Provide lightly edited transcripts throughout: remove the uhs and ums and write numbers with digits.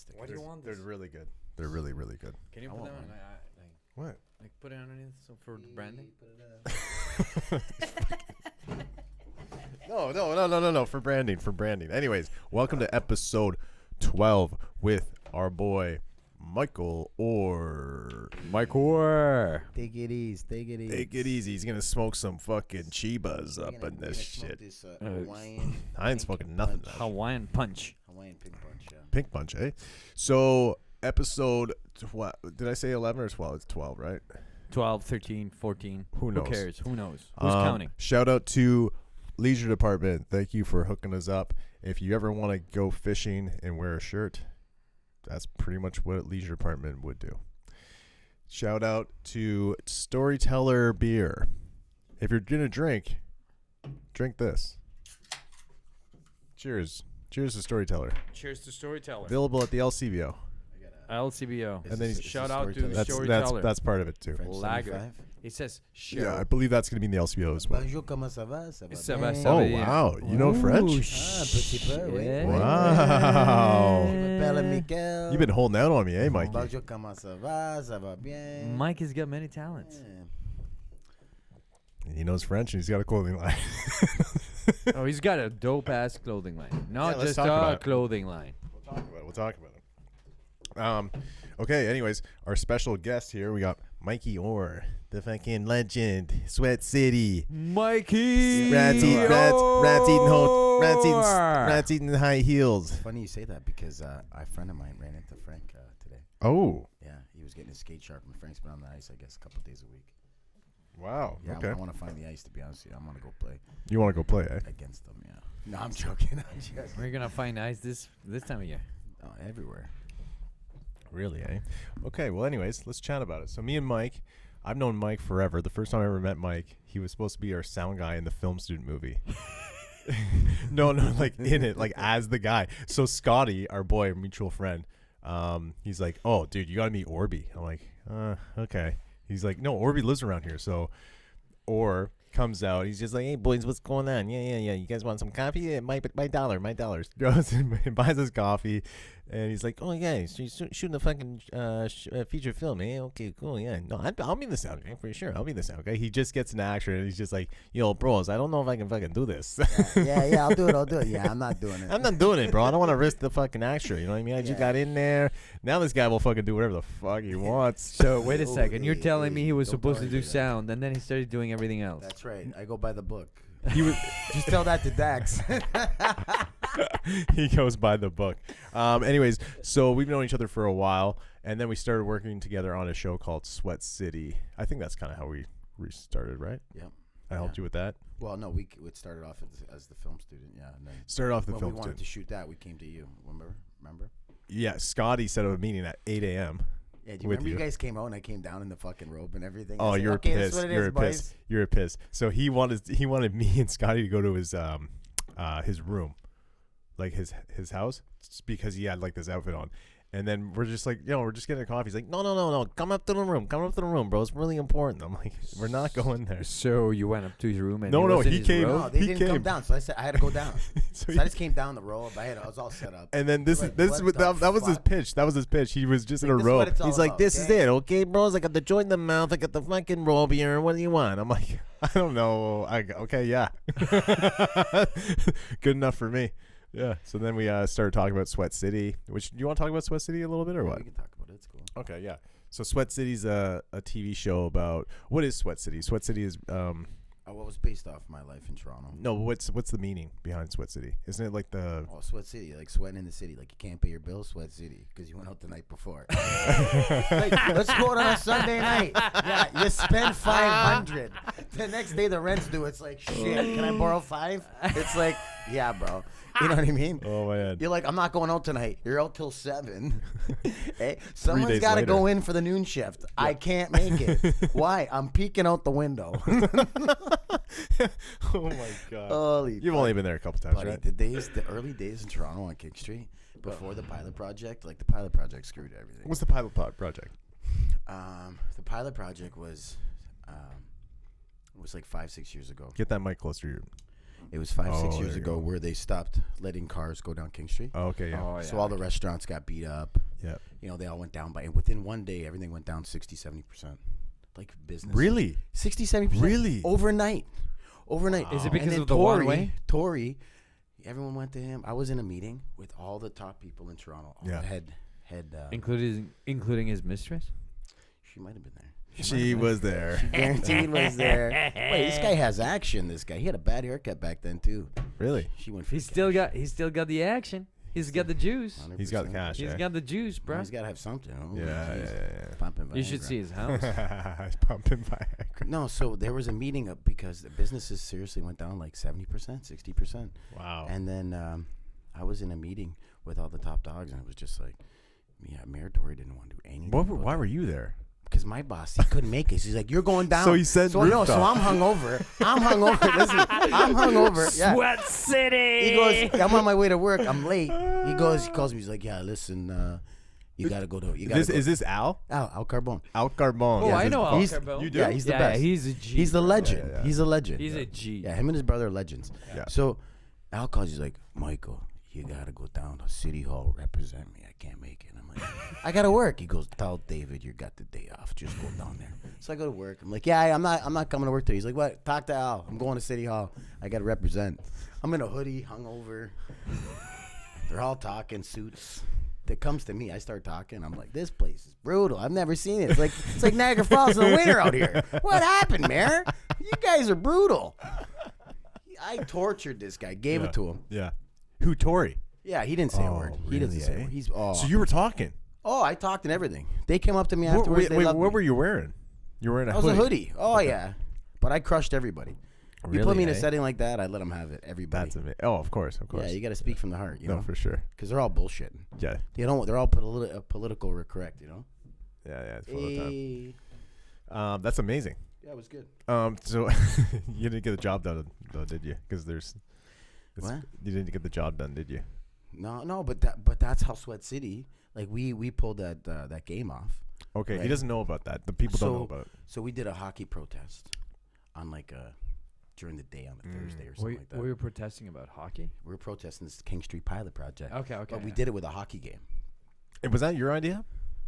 stickers. Why do you want They're this? really good. They're really, really good. Can you I put want that on? one. What? Like put it underneath for the branding? No. For branding. Anyways, welcome to episode 12 with our boy Michael Orr. Take it easy. Take it easy. He's gonna smoke some fucking chibas up in this shit. This, Hawaiian I ain't smoking nothing. punch. Hawaiian punch. Hawaiian pink punch, yeah. Pink punch, eh? So episode, what did I say? 11 or 12? It's 12, right? 12, 13, 14. Who knows? Who cares? Who knows? Who's counting? Shout out to Leisure Department. Thank you for hooking us up. If you ever want to go fishing and wear a shirt, that's pretty much what Leisure Department would do. Shout out to Storyteller Beer. If you're going to drink this. Cheers. Cheers to Storyteller. Cheers to Storyteller. Available at the LCBO. LCBO. And then Is shout this out to Storyteller? Storyteller. That's part of it too. French Lager. 75? It says Yeah, I share. believe that's going to be in the LCBO as well. Bonjour, comment ça va? Ça va Ça bien? va, ça Oh, va. wow. You know French? Ah, petit peu, oui. Yeah. Wow. Je m'appelle Michael. You've been holding out on me, eh, Mikey? Bonjour, comment ça va? Ça va bien? Mike has got many talents. Yeah. He knows French and he's got a clothing line. Oh, he's got a dope ass clothing line. Not let's just talk about a it. clothing line. We'll talk about it. Okay, anyways, our special guest here, we got Mikey Orr, the fucking legend, Sweat City. Mikey! Rats eating high heels. It's funny you say that because a friend of mine ran into Frank today. Oh, Yeah, he was getting his skate sharpened. Frank's been on the ice, I guess, a couple days a week. wow. Yeah, Okay. I want to find the ice, to be honest with you. I want to go play You want to go play, eh? against them, yeah. No, I'm joking. We're gonna find ice this time of year. Oh, everywhere. Really, eh? Okay, well, anyways, let's chat about it. So me and Mike, I've known Mike forever. The first time I ever met Mike, he was supposed to be our sound guy in the film student movie. No, like in it, like as the guy. So Scotty, our boy, our mutual friend, he's like, oh, dude, you got to meet Orby. I'm like, okay. He's like, no, Orby lives around here. So Orr comes out. He's just like, hey, boys, what's going on? Yeah. You guys want some coffee? Yeah, my $. Goes and buys us coffee. And he's like, oh, yeah, she's shooting a fucking feature film, eh? Okay, cool, yeah. No, I'll be the sound guy for sure. I'll be the sound guy. He just gets an actor, and he's just like, yo, bros, I don't know if I can fucking do this. Yeah, I'll do it. Yeah, I'm not doing it. I'm not doing it, bro. I don't want to risk the fucking extra. You know what I mean? I just got in there. Now this guy will fucking do whatever the fuck he wants. So wait a second. You're telling me he was Don't supposed to worry do about that. sound, and then he started doing everything else. That's right. I go by the book. He was Just tell that to Dax. he goes by the book. Anyways, so we've known each other for a while, and then we started working together on a show called Sweat City. I think that's kind of how we restarted, right? Yep. I helped you with that. Well, no, we started off as the film student, yeah. And then Started off the when film we wanted student. to shoot that, we came to you. Remember? Yeah, Scotty set up a meeting at 8 a.m. Yeah, do you With remember you you. guys came out and I came down in the fucking robe and everything? Oh, I said, you're okay, pissed. That's what it You're is, a boys. piss. You're a piss. So he wanted me and Scotty to go to his room, like his house, because he had like this outfit on. And then we're just like, we're just getting a coffee. He's like, no, come up to the room, bro. It's really important. I'm like, we're not going there. So you went up to his room and No, was in he his came- robe? No, they He didn't came. come down, so I said I had to go down. So So I just came down the robe. I was all set up. and then this Like, is what that was his fuck? pitch. That was his pitch. He was just in a Like, this is what robe. it's all He's like, about, this is okay? it, okay, bros. I got the joint in the mouth. I got the fucking robe here. What do you want? I'm like, I don't know. Okay, yeah. Good enough for me. Yeah. So then we started talking about Sweat City. Which do you want to talk about Sweat City a little bit or what? We can talk about it. It's cool. Okay, yeah. So Sweat City's a TV show about what is Sweat City? Sweat City is What was based off my life in Toronto. no. What's the meaning behind Sweat City? Isn't it like the Oh, Sweat City, like sweating in the city. Like you can't pay your bills, Sweat City, because you went out the night before. Like, let's go out on a Sunday night. Yeah, you spend $500. The next day the rent's due. It's like, shit, can I borrow $5? It's like, yeah, bro. You know what I mean? oh man. You're like, I'm not going out tonight. You're out till 7. Hey, someone's days got to later. go in for the noon shift. I can't make it. Why? I'm peeking out the window. Oh my god. Holy You've only been there a couple times, Buddy, right? the early days in Toronto on King Street, before the pilot project, like the pilot project screwed everything. What's the pilot project? The pilot project was like 5-6 years ago. Get that mic closer to you. It was 5-6 there years you ago go. where they stopped letting cars go down King Street. Oh, okay, yeah. Oh, yeah. So all the restaurants got beat up. Yeah. You know, they all went down and within one day, everything went down 60-70%. Like business. Really? 60-70%. Really? Overnight. Is it because And then of the one-way? Tory, everyone went to him. I was in a meeting with all the top people in Toronto. All Yeah. the head. Including his mistress? She might have been there. She was there. Guaranteed was there. Wait, this guy has action. This guy. He had a bad haircut back then too. Really? She went. For He's still got the action. He's got the juice. 100%. He's got the cash. He's yeah. got the juice, bro. He's got to have something. Oh, Yeah, geez. yeah. Pumping You should Viagra. see his house. He's pumping Viagra. No, so there was a meeting up because the businesses seriously went down like 70%, 60%. Wow. And then I was in a meeting with all the top dogs, and it was just like, yeah, Mayor Tory didn't want to do anything. Why were you there? Because my boss, he couldn't make it. He's like, you're going down. So he said so, no, rooftop. so I'm hungover. Listen, I'm hungover. Yeah. Sweat City. He goes, I'm on my way to work. I'm late. He calls me. He's like, yeah, listen, you got to go to, Is this Al? Al Carbone. Al Carbone. Oh, Yeah, I his know boss. Al He's- Carbone. You do? Yeah, he's the Yeah, best. he's a G. He's the bro. legend. Yeah, yeah. He's a legend. He's a G. Yeah, him and his brother are legends. Yeah. So Al calls. He's like, Michael, you got to go down to City Hall, represent me. I can't make it. I'm like, I got to work. He goes, tell David you got the day off. Just go down there. So I go to work. I'm like, yeah, I'm not coming to work today. He's like, what? Talk to Al. I'm going to City Hall. I got to represent. I'm in a hoodie, hungover. They're all talking, suits. That comes to me, I start talking. I'm like, this place is brutal. I've never seen it. It's like Niagara Falls in the winter out here. What happened, Mayor? You guys are brutal. I tortured this guy. Gave it to him. Yeah. Who, Tory? Yeah, he didn't say a Oh, word. He doesn't really, say a eh? word. He's So you were talking. I talked and everything. They came up to me Wait, afterwards. They loved what me. were you wearing? You were wearing a I was hoodie. a hoodie. Oh yeah, but I crushed everybody. You put Really, me in a eh? setting like that, I let them have it. Everybody. That's amazing. Oh, of course. Yeah, you got to speak from the heart. You know, for sure. because they're all bullshitting. Yeah. They don't. They're all political correct. You know. Yeah, it's full of time. Eh. That's amazing. Yeah, it was good. So you didn't get the job done, though, did you? Because What? You didn't get the job done, did you? No, but that's how Sweat City. Like we pulled that game off. Okay, Right. he doesn't know about that. The people don't know about it. So we did a hockey protest on during the day on a Thursday or something like that. Were you protesting about hockey? We were protesting this King Street pilot project. Okay. But we did it with a hockey game. And was that your idea?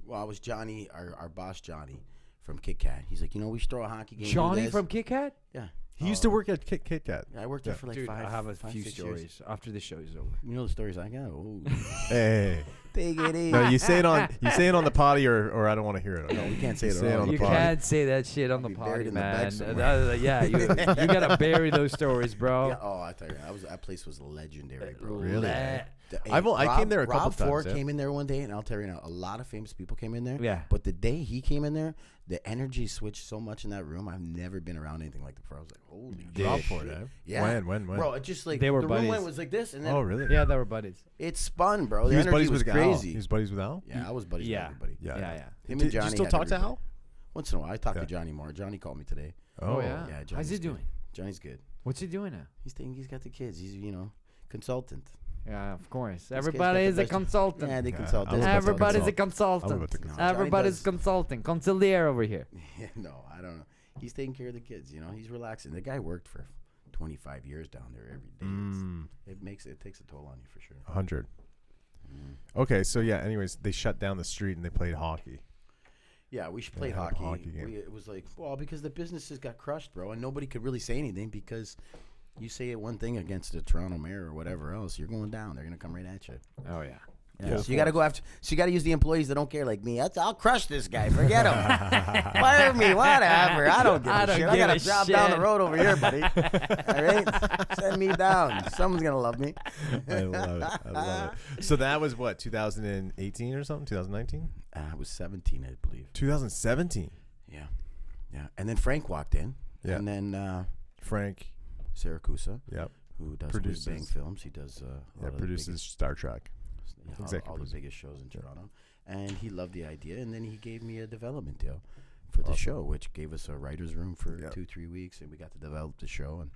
Well, I was Johnny, our boss Johnny from Kit Kat. He's like, we should throw a hockey game. do Johnny this." from Kit Kat? Yeah. He used to work at Kit Kat. Yeah, I worked there for like Dude, five. I have a 5, few 6 stories years. after the show is over. You know the stories I got. Ooh. Hey. Take it easy. No, you say it on the potty, or I don't want to hear it. No, we can't say it You at all. on the You pod. can't say that shit on I'll the be buried party, in the bag man. somewhere. Yeah, you gotta bury those stories, bro. Yeah, I tell you, that place was legendary, bro. Really? Le- I came there a couple Rob Ford times, yeah. came in there one day, and I'll tell you now, a lot of famous people came in there. Yeah. But the day he came in there, the energy switched so much in that room. I've never been around anything like that before. I was like, holy shit. Rob Ford, eh? Yeah. When? Bro, it just like They were the buddies. room was like this, and then Oh, really? Yeah, they were buddies. it spun, bro. The He was energy buddies was with Al. crazy. He was buddies with Al? Yeah, I was buddies Yeah. with everybody. Yeah. Him and Do Johnny you still had talk to everybody. Al? Once in a while, I talk Yeah. to Johnny more. Johnny called me today. Oh, yeah. Yeah, How's Johnny's he good. doing? Johnny's good. What's he doing now? He's got the kids. He's consultant. Yeah, of course. kid's got Everybody the is a best- consultant. Yeah, they Yeah, consult. I was about to Everybody's a I'm consultant. about to No, consult. Johnny Everybody's does- consulting. Conciliere over here. No, I don't know. He's taking care of the kids. He's relaxing. The guy worked for 25 years down there every day. It takes a toll on you for sure. 100. Okay, so yeah. Anyways, they shut down the street and they played hockey. Yeah, we should play had a hockey. hockey game. It was like, because the businesses got crushed, bro, and nobody could really say anything because you say one thing against the Toronto mayor or whatever else, you're going down. They're gonna come right at you. Oh, yeah. Yeah, so you got to go after. So you got to use the employees that don't care, like me. I'll crush this guy. Forget him. Fire me, whatever. I don't give a shit. I got a job down the road over here, buddy. All right, send me down. Someone's gonna love me. I love it. So that was what, 2018 or something? 2019? I was 17, I believe. 2017. Yeah. And then Frank walked in. Yeah. And then Frank. Saracusa, Yep. who does Produces- Bang Films. He does Produces Star Trek. Executive all the producer. biggest shows in Toronto. And he loved the idea, and then he gave me a development deal for the show, which gave us a writer's room for 2-3 weeks, and we got to develop the show. And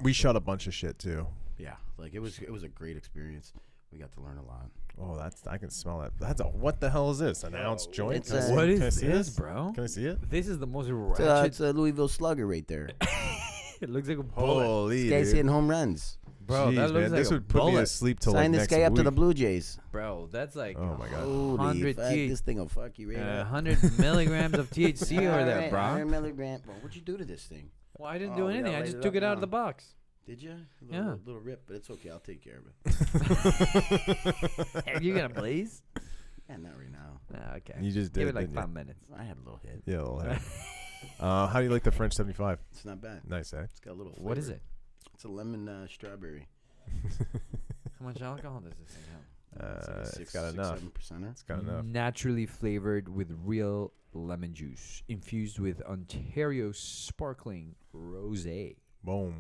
We shot a bunch of shit too. yeah, like it was a great experience. We got to learn a lot. Oh, I can smell that. What the hell is this? An ounce joint? it's Can I a- see- What can I is see this, bro? Can I see it? This is the most It's ratchet. a Louisville Slugger right there. It looks like a bullet. Holy, This guy's dude. hitting home runs. Bro, Jeez, that looks man. like This a would put me bullet. to sleep till Sign like this next guy up week. to the Blue Jays. Bro, that's like Oh my god. Holy 100 fuck, T. this thing will fuck you right up. 100 milligrams of THC over there, 100 bro. milligrams. Well, what'd you do to this thing? Well, I didn't Oh, do we anything. gotta I light just it took up it out now. of the box. Did you? Yeah. Little rip, but it's okay. I'll take care of it. Are you gonna blaze? Yeah, not right now. Nah, okay. You just Give did it like didn't you? 5 minutes. I had a little hit. Yeah, a little head. How do you like the French 75? It's not bad. Nice, eh? It's got a little flavor. What is it? It's a lemon strawberry. How much alcohol does this thing have? It's like a It's got enough. 7%. It's got enough. Naturally flavored with real lemon juice, infused with Ontario sparkling rosé. Boom.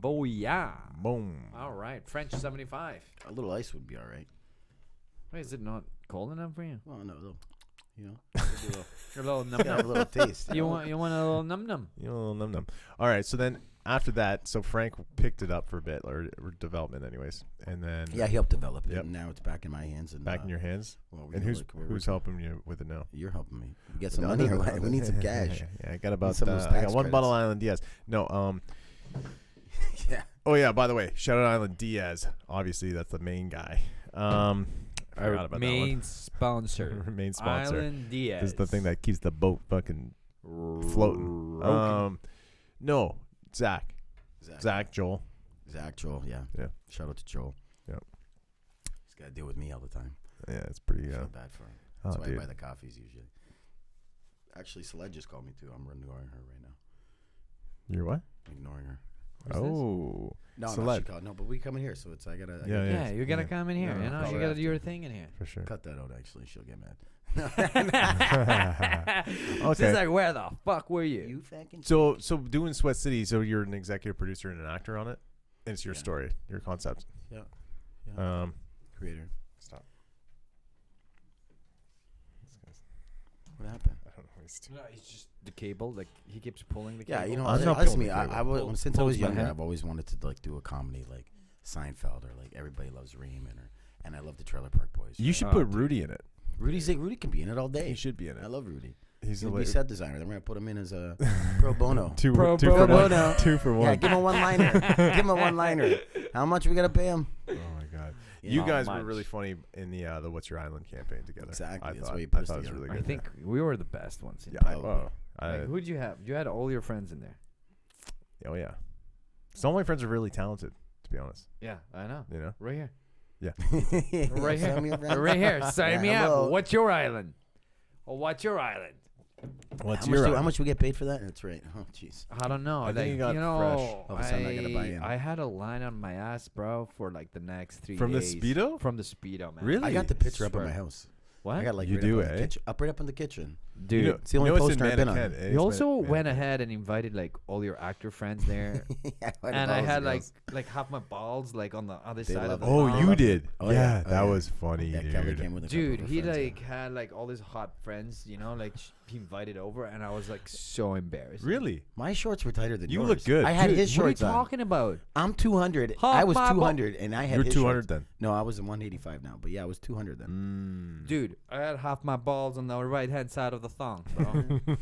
Booyah! Boom. All right, French 75. A little ice would be all right. Wait, is it not cold enough for you? Well, no, a little, you know, A little num have a little taste. You want a little num num? You know, a little num num. All right, so then after that, so Frank picked it up for a bit, or development, anyways, and then Yeah, he helped develop it. Yep. And now it's back in my hands. And back in your hands. Well, we And know, who's like, we're who's working. helping you with it now? You're helping me. Get some money. We need some cash. Yeah, I got about some of those I got tax one bottle credits. Island Diaz. No, Yeah. Oh yeah, by the way, shout out Island Diaz. Obviously, that's the main guy. I forgot about main sponsor. that one. Main sponsor. Island Diaz. This is the thing that keeps the boat fucking floating. No, Zach, Joel. Zach, Joel. Yeah. Yeah. Shout out to Joel. Yep. He's got to deal with me all the time. Yeah, it's pretty. I feel bad for him. Oh, That's why dude. I buy the coffees usually. Actually, Celeste just called me too. I'm ignoring her right now. You're what? Ignoring her. Oh. No, no, Celeste. she called. No, but we coming here, so it's I gotta. Yeah, Yeah, you gotta Yeah. come in here. Yeah, You know, call you her gotta after. do your thing in here. For sure. Cut that out. Actually, she'll get mad. Okay. She's like, where the fuck were you? You fucking. So doing Sweat City, so you're an executive producer and an actor on it, and it's your Yeah. story, your concept. Yeah. Yeah. Creator. Stop. What happened? I don't know. He's No, it's just the cable. Like he keeps pulling the Yeah, cable. you know, I'm not that's pulling me. the I cable. was since I was Pulls my younger, head. I've always wanted to like do a comedy like Seinfeld or like Everybody Loves Raymond or, and I love the Trailer Park Boys. You should Oh, put dude. Rudy in it. Rudy can be in it all day. He should be in I it. love Rudy. He's He'll a be set designer. Then we're gonna put him in as a pro bono. two Pro for bono. one. 2 for one. Yeah, give him a one-liner. Give him a one-liner. How much we gotta pay him? Oh my god. Yeah. You How guys were much? really funny in the What's Your Island campaign together. Exactly, I that's thought, why you I put us thought it was together. really I good. think we were the best ones. In Yeah. Probably. Like, who'd you have? You had all your friends in there. Oh yeah. Some of my friends are really talented, to be honest. Yeah, I know. You know. Right here. Right here. Sign me up, friend. Right here. Sign Yeah, me hello. up. What's your island? Oh, what's your island? What's How your much, island? how much we get paid for that? That's right. Oh, jeez. I don't know. I think like, you got know, fresh. All of a sudden I gotta buy in. I had a line on my ass, bro, for like the next 3 From the days. Speedo? From the Speedo, man. Really? I got the picture up in Swear. my house. What? I got like You right do, up in the eh? kitchen. Up right up in the kitchen. Dude, You know, It's the only you know what's poster in I've been on. Mannequin, eh? you It's also went Mannequin. ahead and invited like all your actor friends there, Yeah, why the and I balls had girls? like half my balls like on the other They side of love the. it. Oh, thong. you love did. Oh, yeah, yeah. Oh, that yeah. was funny, Yeah, dude. Kelly came with a couple Dude, of he friends, like had like all his hot friends, you know, like he invited over, and I was like so embarrassed. Really? My shorts were tighter than You yours. look good. I had Dude, his what are you shorts on. talking about? I'm 200. Hot I was my 200, and I had You're his 200 shorts. then. No, I was 185 now, but yeah, I was 200 then. Dude, I had half my balls on the right hand side of the thong, bro.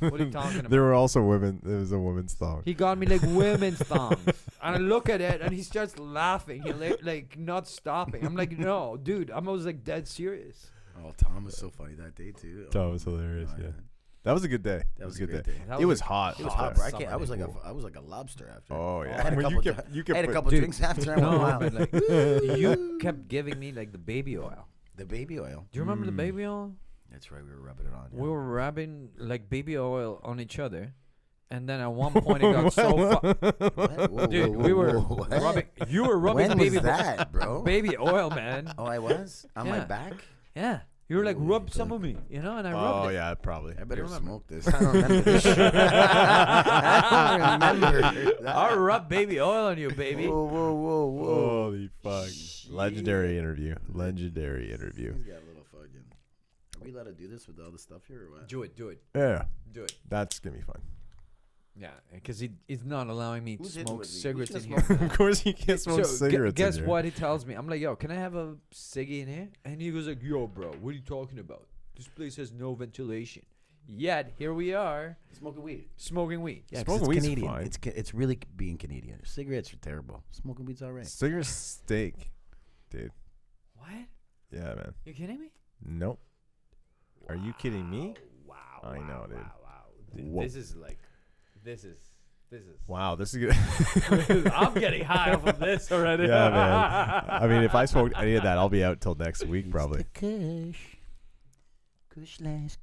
What are you talking about? There were also women. It was a woman's thong. He got me like women's thongs, and I look at it, and he starts laughing. He like not stopping. I'm like, no, dude. I was like dead serious. Oh, Tom was so funny that day too. Tom was hilarious, yeah. That was a good day. That was a great day. That It was like hot. It was hot hot, bro. I summer was day. like a lobster after. Oh I yeah. had a Well, couple. you I had a put- couple Dude, drinks after. I went No, wild. but like you kept giving me like the baby oil. The baby oil. Do you remember the Mm. baby oil? That's right. We were rubbing it on. We were rubbing like baby oil on each other, and then at one point it got so What? Whoa, dude, whoa, we whoa, were whoa, what? rubbing. You were rubbing When baby was that, bro? baby oil, man. Oh, I was on my Yeah. back. Yeah, you were like Ooh, rub good. some of me, you know, and I rubbed Oh it. yeah, probably. I better remember? smoke this. I don't remember this shit. I don't remember. I'll rub baby oil on you, baby. Whoa, whoa, whoa, whoa. Holy fuck! Legendary interview. Legendary interview. He's got a little fucking. Are we allowed to do this with all the stuff here or what? Do it, do it, Yeah, do it. that's gonna be fun. Yeah, because he's not allowing me to Who's hitting smoke with me? cigarettes Who's in gonna here. smoke Of course, you can't smoke cigarettes. guess in here. what he tells me? I'm like, yo, can I have a ciggy in here? And he goes like, yo, bro, what are you talking about? This place has no ventilation. Yet here we are Smoking weed. smoking weed. Yeah, 'cause Smoking it's weed's Canadian. fine. It's really being Canadian. Cigarettes are terrible. Smoking weed's all right. Cigarette steak, dude. What? Yeah, man. You kidding me? Nope. Are you kidding me? Wow. I know, dude. Wow. Dude, Whoa. this is. Wow, this is good. I'm getting high off of this already. Yeah, man. I mean, if I smoked any of that, I'll be out till next week probably. Kush lash.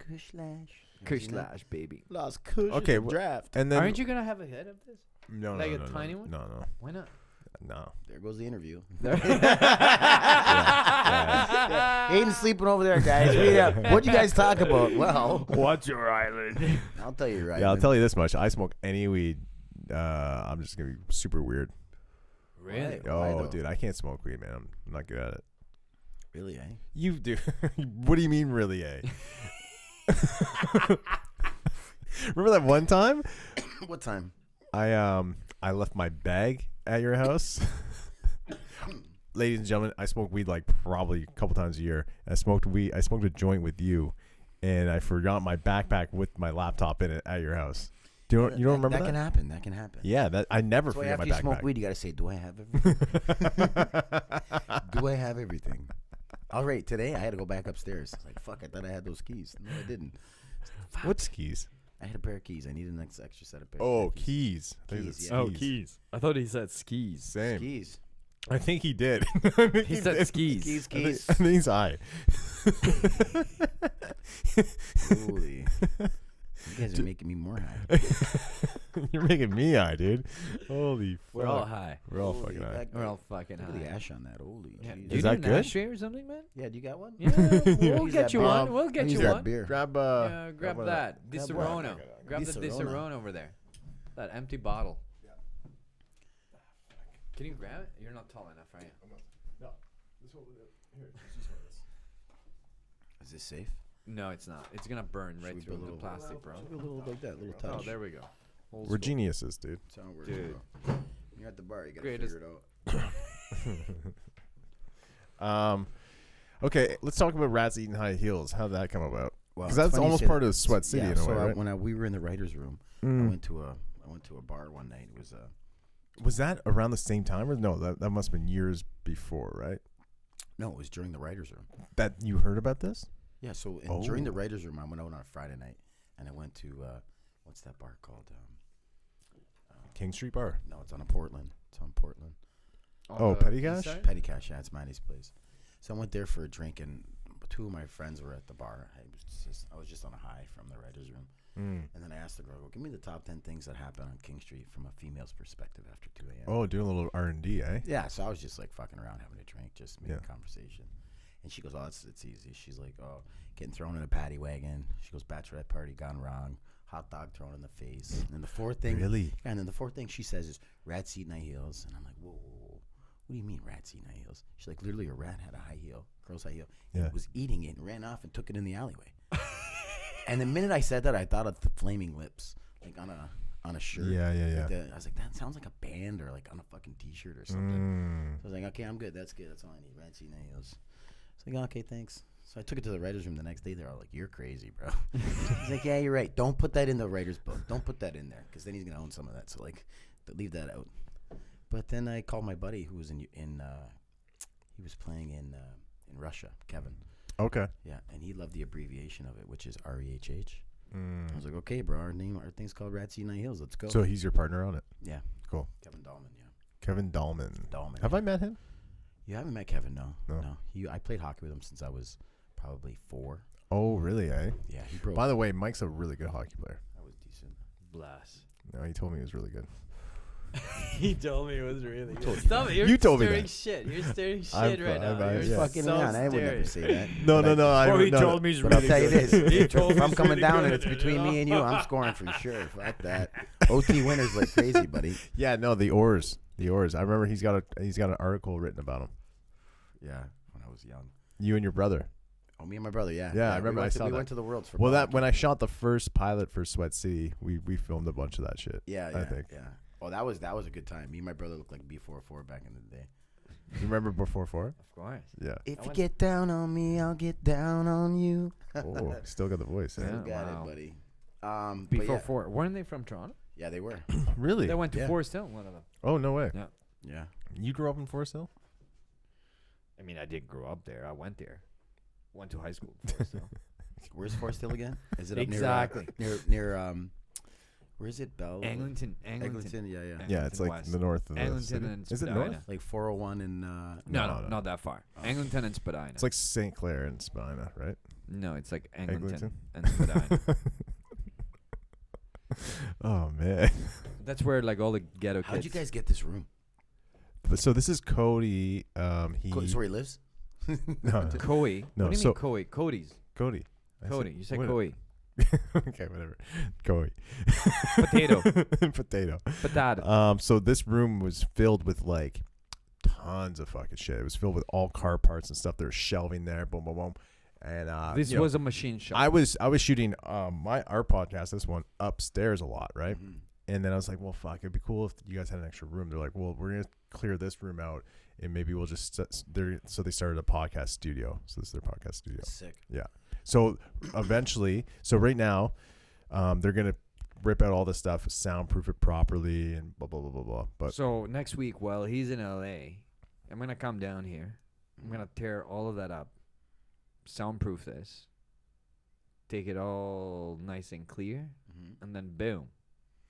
Kush lash, baby. Lost Kush Okay, in the draft. And then Aren't you gonna have a head of this? no, like no, a no, tiny no, one? No, Why not? no. There goes the interview. Yeah. Hayden's sleeping over there, guys. What you guys talk about? Well, What's your island? I'll tell you right. Yeah, I'll tell you this much. I smoke any weed. I'm just gonna be super weird. Really? Why Oh, though? dude, I can't smoke weed, man. I'm not good at it. Really, eh? You do. What do you mean, really, eh? Remember that one time What time? I left my bag at your house? Ladies and gentlemen, I smoke weed like probably a couple times a year. I smoked a joint with you, and I forgot my backpack with my laptop in it at your house. You don't remember that? That can happen. Yeah, that I never That's why forget my after you backpack. smoke weed, you gotta say, "Do I have everything? Do I have everything?" All right, today I had to go back upstairs. I was like, "Fuck! I thought I had those keys. No, I didn't." Fuck. What's keys? I had a pair of keys. I needed an extra set of pair. Oh, keys. I think Keys, it's yeah. Oh, keys. I thought he said skis. Same. Keys. I think he did. I think He said did. skis. Keys. I think he's high. Holy. You guys are making me more high. You're making me high, dude. Holy fuck. We're all high. We're all Holy, fucking high. that- We're all fucking Look at the high. ash on that. Holy. Yeah. Jesus. Do you Is that need an good? ashtray or something, man? Yeah, do you got one? Yeah, we'll Use get that you beer. one. We'll get Use you that one. beer. Grab Grab that. Di Grab Serono. what? Grab Di the Di Serono. Serono over there. That empty bottle. Can you grab it? You're not tall enough, are you? No. Is this safe? No, it's not. It's gonna burn right we through put a the little- plastic, bro. A little like that, little touch. Oh, there we go. Old We're school. geniuses, dude. That's how it works, Dude. bro. You're at the bar. You gotta Greatest- figure it out. Okay, let's talk about rats eating high heels. How'd that come about? Well, Because it's that's funny you almost say part that. of Sweat City Yeah, in a so way, right? when we were in the writers' room, I went to a bar one night. It was Was that around the same time or no? That must have been years before, right? no, it was during the writers' room. That you heard about this? Yeah, so during the Oh. writers' room, I went out on a Friday night, and I went to what's that bar called? King Street Bar. No, it's on a Portland. It's on Portland. On Oh, the Petty east Cash? side? Petty Cash, yeah, it's Manny's place. So I went there for a drink, and two of my friends were at the bar. I was just on a high from the writers' room, and then I asked the girl, "Give me the top 10 things that happen on King Street from a female's perspective after 2 a.m." Oh, doing a little R&D, eh? Yeah, so I was just like fucking around having a drink, just making Yeah. conversation. And she goes, "Oh, it's easy." She's like, "Oh, getting thrown in a paddy wagon." She goes, "Bachelorette party gone wrong. Hot dog thrown in the face." And then the fourth thing, Really? and then the fourth thing she says is rats eating high heels. And I'm like, whoa, what do you mean rats eating high heels? She's like, literally a rat had a high heel, girl's high heel, Yeah. and was eating it and ran off and took it in the alleyway. And the minute I said that, I thought of the Flaming Lips, like on a shirt. Yeah. I was like, that sounds like a band or like on a fucking t-shirt or something. So I was like, okay, I'm good. That's good. That's all I need. Rats eating high heels. It's like, okay, thanks. So I took it to the writer's room the next day. They're all like, "You're crazy, bro." He's like, "Yeah, you're right. Don't put that in the writer's book. Don't put that in there because then he's gonna own some of that. So like, leave that out." But then I called my buddy who was he was playing in Russia, Kevin. Okay. Yeah, and he loved the abbreviation of it, which is REHH. I was like, "Okay, bro, our thing's called Rats Eating High Heels. Let's go." So he's your partner on it. yeah, Cool. Kevin Dahlman. Yeah, Kevin Dahlman. Dahlman. Have I met him? You haven't met Kevin? No. No. I played hockey with him since I was probably 4. Oh, really, eh? Yeah, he broke. By the way, Mike's a really good hockey player. That was decent. Blast. No, he told me he was really good. He told me it was really told good. you Stop that. it. You're You told me stirring that. shit. You're stirring shit I'm- right now. I'm- You're yeah. Fucking so me on. I would never stirring. say that. No. He no. told me he's But really I'll tell you good. this: He told if me I'm he's coming really down good, and it's between me and you, I'm scoring for sure. Fuck that. OT winners like crazy, buddy. Yeah, no, the oars. I remember he's got an article written about him. Yeah, when I was young. You and your brother. Oh, me and my brother. Yeah. Yeah, I remember I saw We that. went to the Worlds for. Well, that hockey. when I shot the first pilot for Sweat City, we filmed a bunch of that shit. Yeah, I think. Yeah. Oh, that was a good time. Me and my brother looked like B44 back in the day. You remember before 4? Of course. Yeah. If I you went- get down on me, I'll get down on you. Oh, still got the voice. Yeah. Eh? You got wow. it, buddy. But Before yeah, 4. Weren't they from Toronto? yeah, they were. Really? They went to Yeah. Forest Hill, one of them. Oh, no way. Yeah. Yeah. You grew up in Forest Hill? I mean, I didn't grow up there. I went there. Went to high school. in Forest Hill. Where's Forest Hill again? Is it up Exactly. near where is it? Bell? Eglinton. Eglinton. Yeah, yeah. Yeah, it's Eglinton like West. the north of the Eglinton city. and Is it Spadina. north? Like 401 and No, No. not that far. Oh. Eglinton and Spadina. It's like St. Clair and Spadina, right? No, it's like Eglinton, Eglinton? and Spadina. Oh, man. That's where like all the ghetto kids. How'd you guys get this room? But so this is Cody. He Is where he lives? no, Koi. No, What do you so- mean Koi? Cody's. Cody. I said- Cody. You said what- Koi. Okay, whatever. Cody. Potato. Potato. Potato. So this room was filled with like tons of fucking shit. It was filled with all car parts and stuff. There was shelving there, boom, boom, boom. And This you know, was a machine shop. I was shooting our podcast, this one, upstairs a lot, right? Mhm. And then I was like, well, fuck, it'd be cool if you guys had an extra room. They're like, well, we're gonna clear this room out, and maybe we'll just so they started a podcast studio. So this is their podcast studio. Sick. So eventually, so right now, they're gonna rip out all this stuff, soundproof it properly, and blah blah blah blah blah. But So next week, while he's in LA, I'm gonna come down here. I'm gonna tear all of that up, soundproof this, take it all nice and clear, Mhm. and then boom,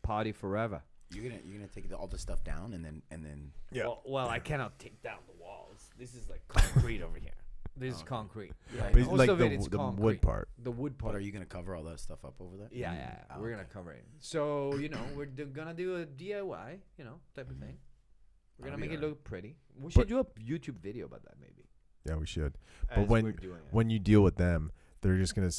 party forever. You're gonna take all the stuff down and then. yeah, Well, I cannot take down the walls. This is like concrete over here. This is Okay. concrete. Yeah, but it's most like of the, it is the concrete. wood part. The wood But part. are you gonna cover all that stuff up over there? Yeah, yeah. Oh, We're gonna okay. cover it. So we're gonna do a DIY, type of thing. We're gonna That'll be make it alright. look pretty. We should do a YouTube video about that, maybe. Yeah, we should. as we're when- doing it. When you deal with them, they're just gonna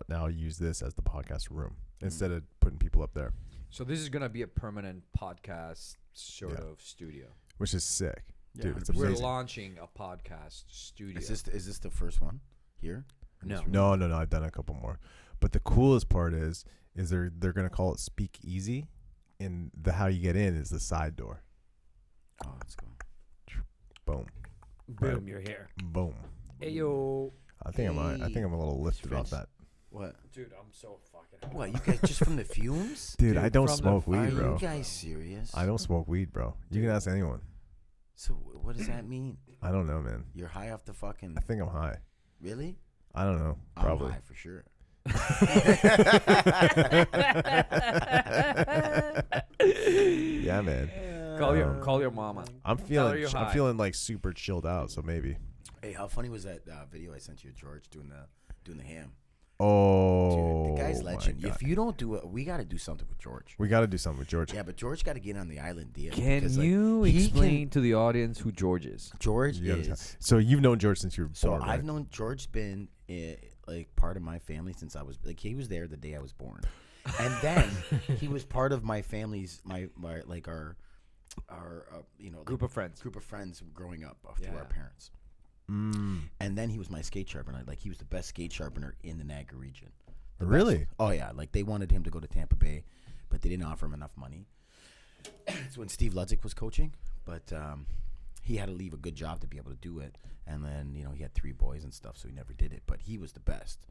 now use this as the podcast room instead of putting people up there, So this is gonna be a permanent podcast sort Yeah. of studio. which is sick, Yeah, dude. It's 100%. We're amazing. launching a podcast studio. Is this the first one here? In this No. room? No. I've done a couple more, but the coolest part is they're gonna call it SpeakEZY, and the how you get in is the side door. Oh, let's go. Boom, Boom, you're here. boom. Hey yo, I think I'm a little lifted off French. that, What? dude, I'm so fucking. High. What? You guys just from the fumes? dude. Dude, I don't from the smoke Are weed, you bro. guys serious? I don't smoke weed, bro. You can ask anyone. So what does that mean? I don't know, man. You're high off the fucking. I think I'm high. Really? I don't know. Probably. I'm high for sure. Yeah, man. Call your mama. I'm Tell her feeling you're I'm high. feeling like super chilled out. So maybe. Hey, how funny was that video I sent you of George doing the ham? Oh, Dude, the guy's my legend. God. If you don't do it, we got to do something with George. We got to do something with George. Yeah, but George got to get on the island deal. Can because, like, you he explain to the audience who George is? George You gotta is. So you've known George since you were So born, I've right? known George been like part of my family since I was like he was there the day I was born, and then he was part of my family's my like our Group of friends. group of friends growing up through Yeah. our parents. Mm. And then he was my skate sharpener. Like he was the best skate sharpener in the Niagara region. The Really? best. Oh yeah. Like they wanted him to go to Tampa Bay, but they didn't offer him enough money. It's when Steve Ludzik was coaching, but he had to leave a good job to be able to do it. And then he had 3 boys and stuff, so he never did it. But he was the best.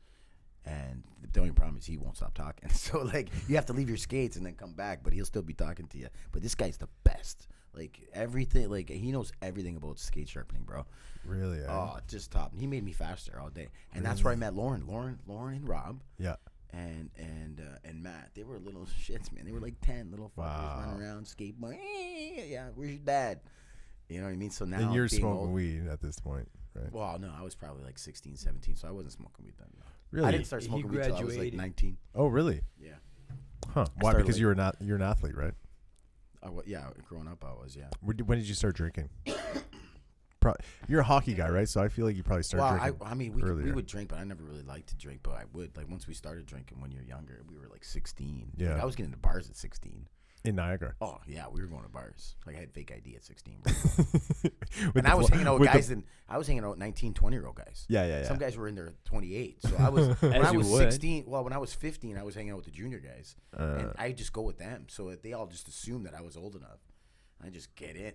And the only problem is he won't stop talking. So like you have to leave your skates and then come back, but he'll still be talking to you. But this guy's the best. Like everything, like he knows everything about skate sharpening, bro. Really? Oh, just top. He made me faster all day, and that's where I met Lauren, and Rob, Yeah. and Matt. They were little shits, man. They were like 10 little fuckers Wow. running around skateboarding. Yeah, where's your dad? You know what I mean? So now And you're being smoking old- weed at this point, right? Well, no, I was probably like 16, 17, so I wasn't smoking weed then. No. Really? I didn't start He smoking weed until I was like graduated. 19. Oh, really? Yeah. Huh? Why? started, Because like- you're an athlete, right? Yeah, growing up I was, yeah. When did you start drinking? You're a hockey guy, right? So I feel like you probably started Well, drinking. I mean, we earlier. would drink, but I never really liked to drink. But I would like once we started drinking when you're younger. We were like 16. Yeah. Like, I was getting into bars at 16. in Niagara. Oh yeah, we were going to bars. Like I had fake ID at 16. Bro. With And the I was fl- hanging out with with the- guys I was hanging out with 19, 20-year-old guys. Yeah. Some guys were in their 28. So I was when As I you was would. 16. Well, when I was 15, I was hanging out with the junior guys, and I just go with them. So they all just assumed that I was old enough. I just get in.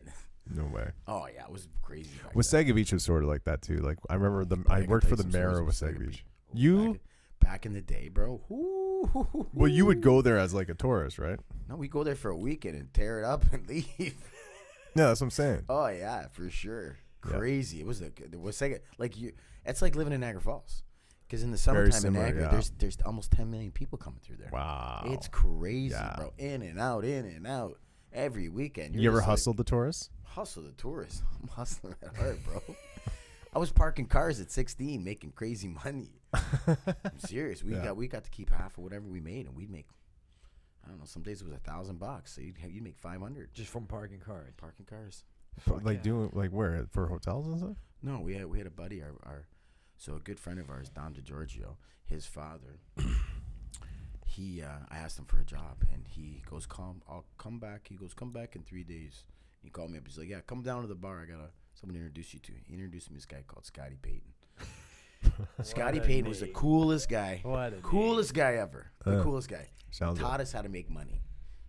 No way. Oh yeah, it was crazy. Back Wasaga Beach was sort of like that too. Like I remember I can worked tell for you the some mayor of stories of Wasaga Wasaga Beach. Beach. You? Back in the day, bro. Ooh. Well, you would go there as like a tourist, right? No, we go there for a weekend and tear it up and leave. Yeah, that's what I'm saying. Oh yeah, for sure. Yeah. Crazy. It was the Wasaga. Like it's like living in Niagara Falls. Because in the Very summertime in similar, Niagara, yeah. there's almost 10 million people coming through there. Wow. It's crazy, Yeah. bro. In and out, every weekend. You ever hustled the tourists? Hustle the tourists. I'm hustling at heart, bro. I was parking cars at 16, making crazy money. I'm serious. We got to keep half of whatever we made, and we'd make. I don't know. Some days it was $1,000, so you'd make 500 Just from parking cars. parking cars. Like doing like where for hotels and stuff? No, we had a buddy, so a good friend of ours, Don DiGiorgio, his father. I asked him for a job, and he goes, I'll come back. He goes, come back in 3 days. He called me up. He's like, yeah, come down to the bar. I got someone to introduce you to. He introduced me to this guy called Scotty Payton. Scotty Payton was the coolest guy. Coolest guy ever. The coolest guy. Taught us how to make money.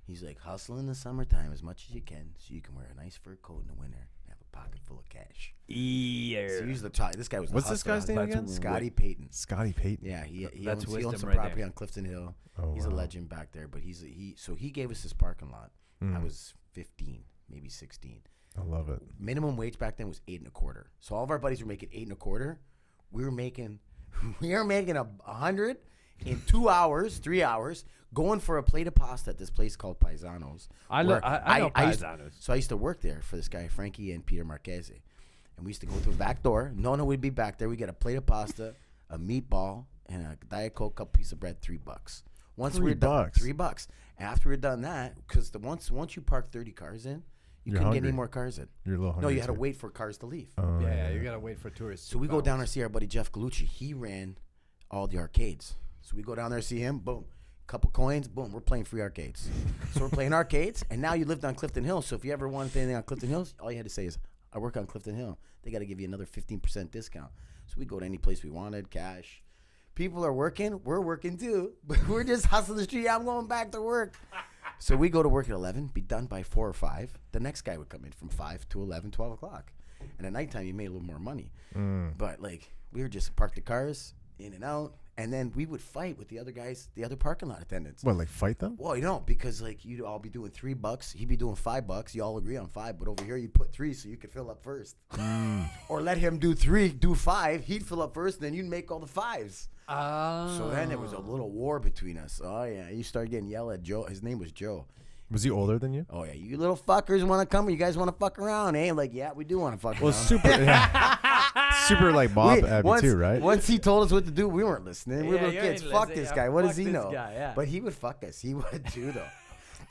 He's like, hustle in the summertime as much as you can so you can wear a nice fur coat in the winter and have a pocket full of cash. Yeah. So he's this guy was What's this guy's name again? Scotty Payton. Scotty Payton. Yeah, he That's owns wisdom some right property there. on Clifton Hill. Oh, He's a wow. legend back there, but he gave us this parking lot. I was 15, maybe 16. I love it. Minimum wage back then was 8.25. So all of our buddies were making 8.25. We were making 100 in 2 hours, 3 hours, going for a plate of pasta at this place called Paisanos. I where know used- Paisanos. So I used to work there for this guy, Frankie and Peter Marchese. And we used to go through the back door. No one would be back there. We get a plate of pasta, a meatball, and a Diet Coke, couple piece of bread, $3. Once we're done, $3. After we're done that, because once you park 30 cars in, you You're couldn't get hungry. any more cars in. You're a little No, hungry you had to too. wait for cars to leave. Yeah, you gotta wait for tourists. So we go down there and see our buddy Jeff Gallucci. He ran all the arcades. So we go down there and see him. Boom. Couple coins. Boom. We're playing free arcades. So we're playing arcades. And now you lived on Clifton Hill. So if you ever wanted anything on Clifton Hill, all you had to say is, I work on Clifton Hill. They got to give you another 15% discount. So we go to any place we wanted, cash. People are working. We're working too. But we're just hustling the street. I'm going back to work. So we go to work at 11, be done by 4 or 5. The next guy would come in from 5 to 11, 12 o'clock. And at nighttime, you made a little more money. But, like, we would just park the cars in and out. And then we would fight with the other guys, the other parking lot attendants. What, like fight them? Well, you don't, because, like, you'd all be doing $3. He'd be doing $5. You all agree on 5. But over here, you put 3 so you could fill up first. Or let him do 3, do 5. He'd fill up first, and then you'd make all the 5s. So then there was a little war between us. Oh, yeah. You started getting yelled at Joe. His name was Joe. Was he older than you? Oh, yeah. You little fuckers want to come? You guys want to fuck around, eh? Like, yeah, we do want to fuck Well, around. super like Bob Abbey once, too, right? Once he told us what to do, we weren't listening. We were Yeah, little you kids. ain't Fuck listening. this Yeah, guy. What fuck does he this know? guy, yeah. But he would fuck us. He would too, though.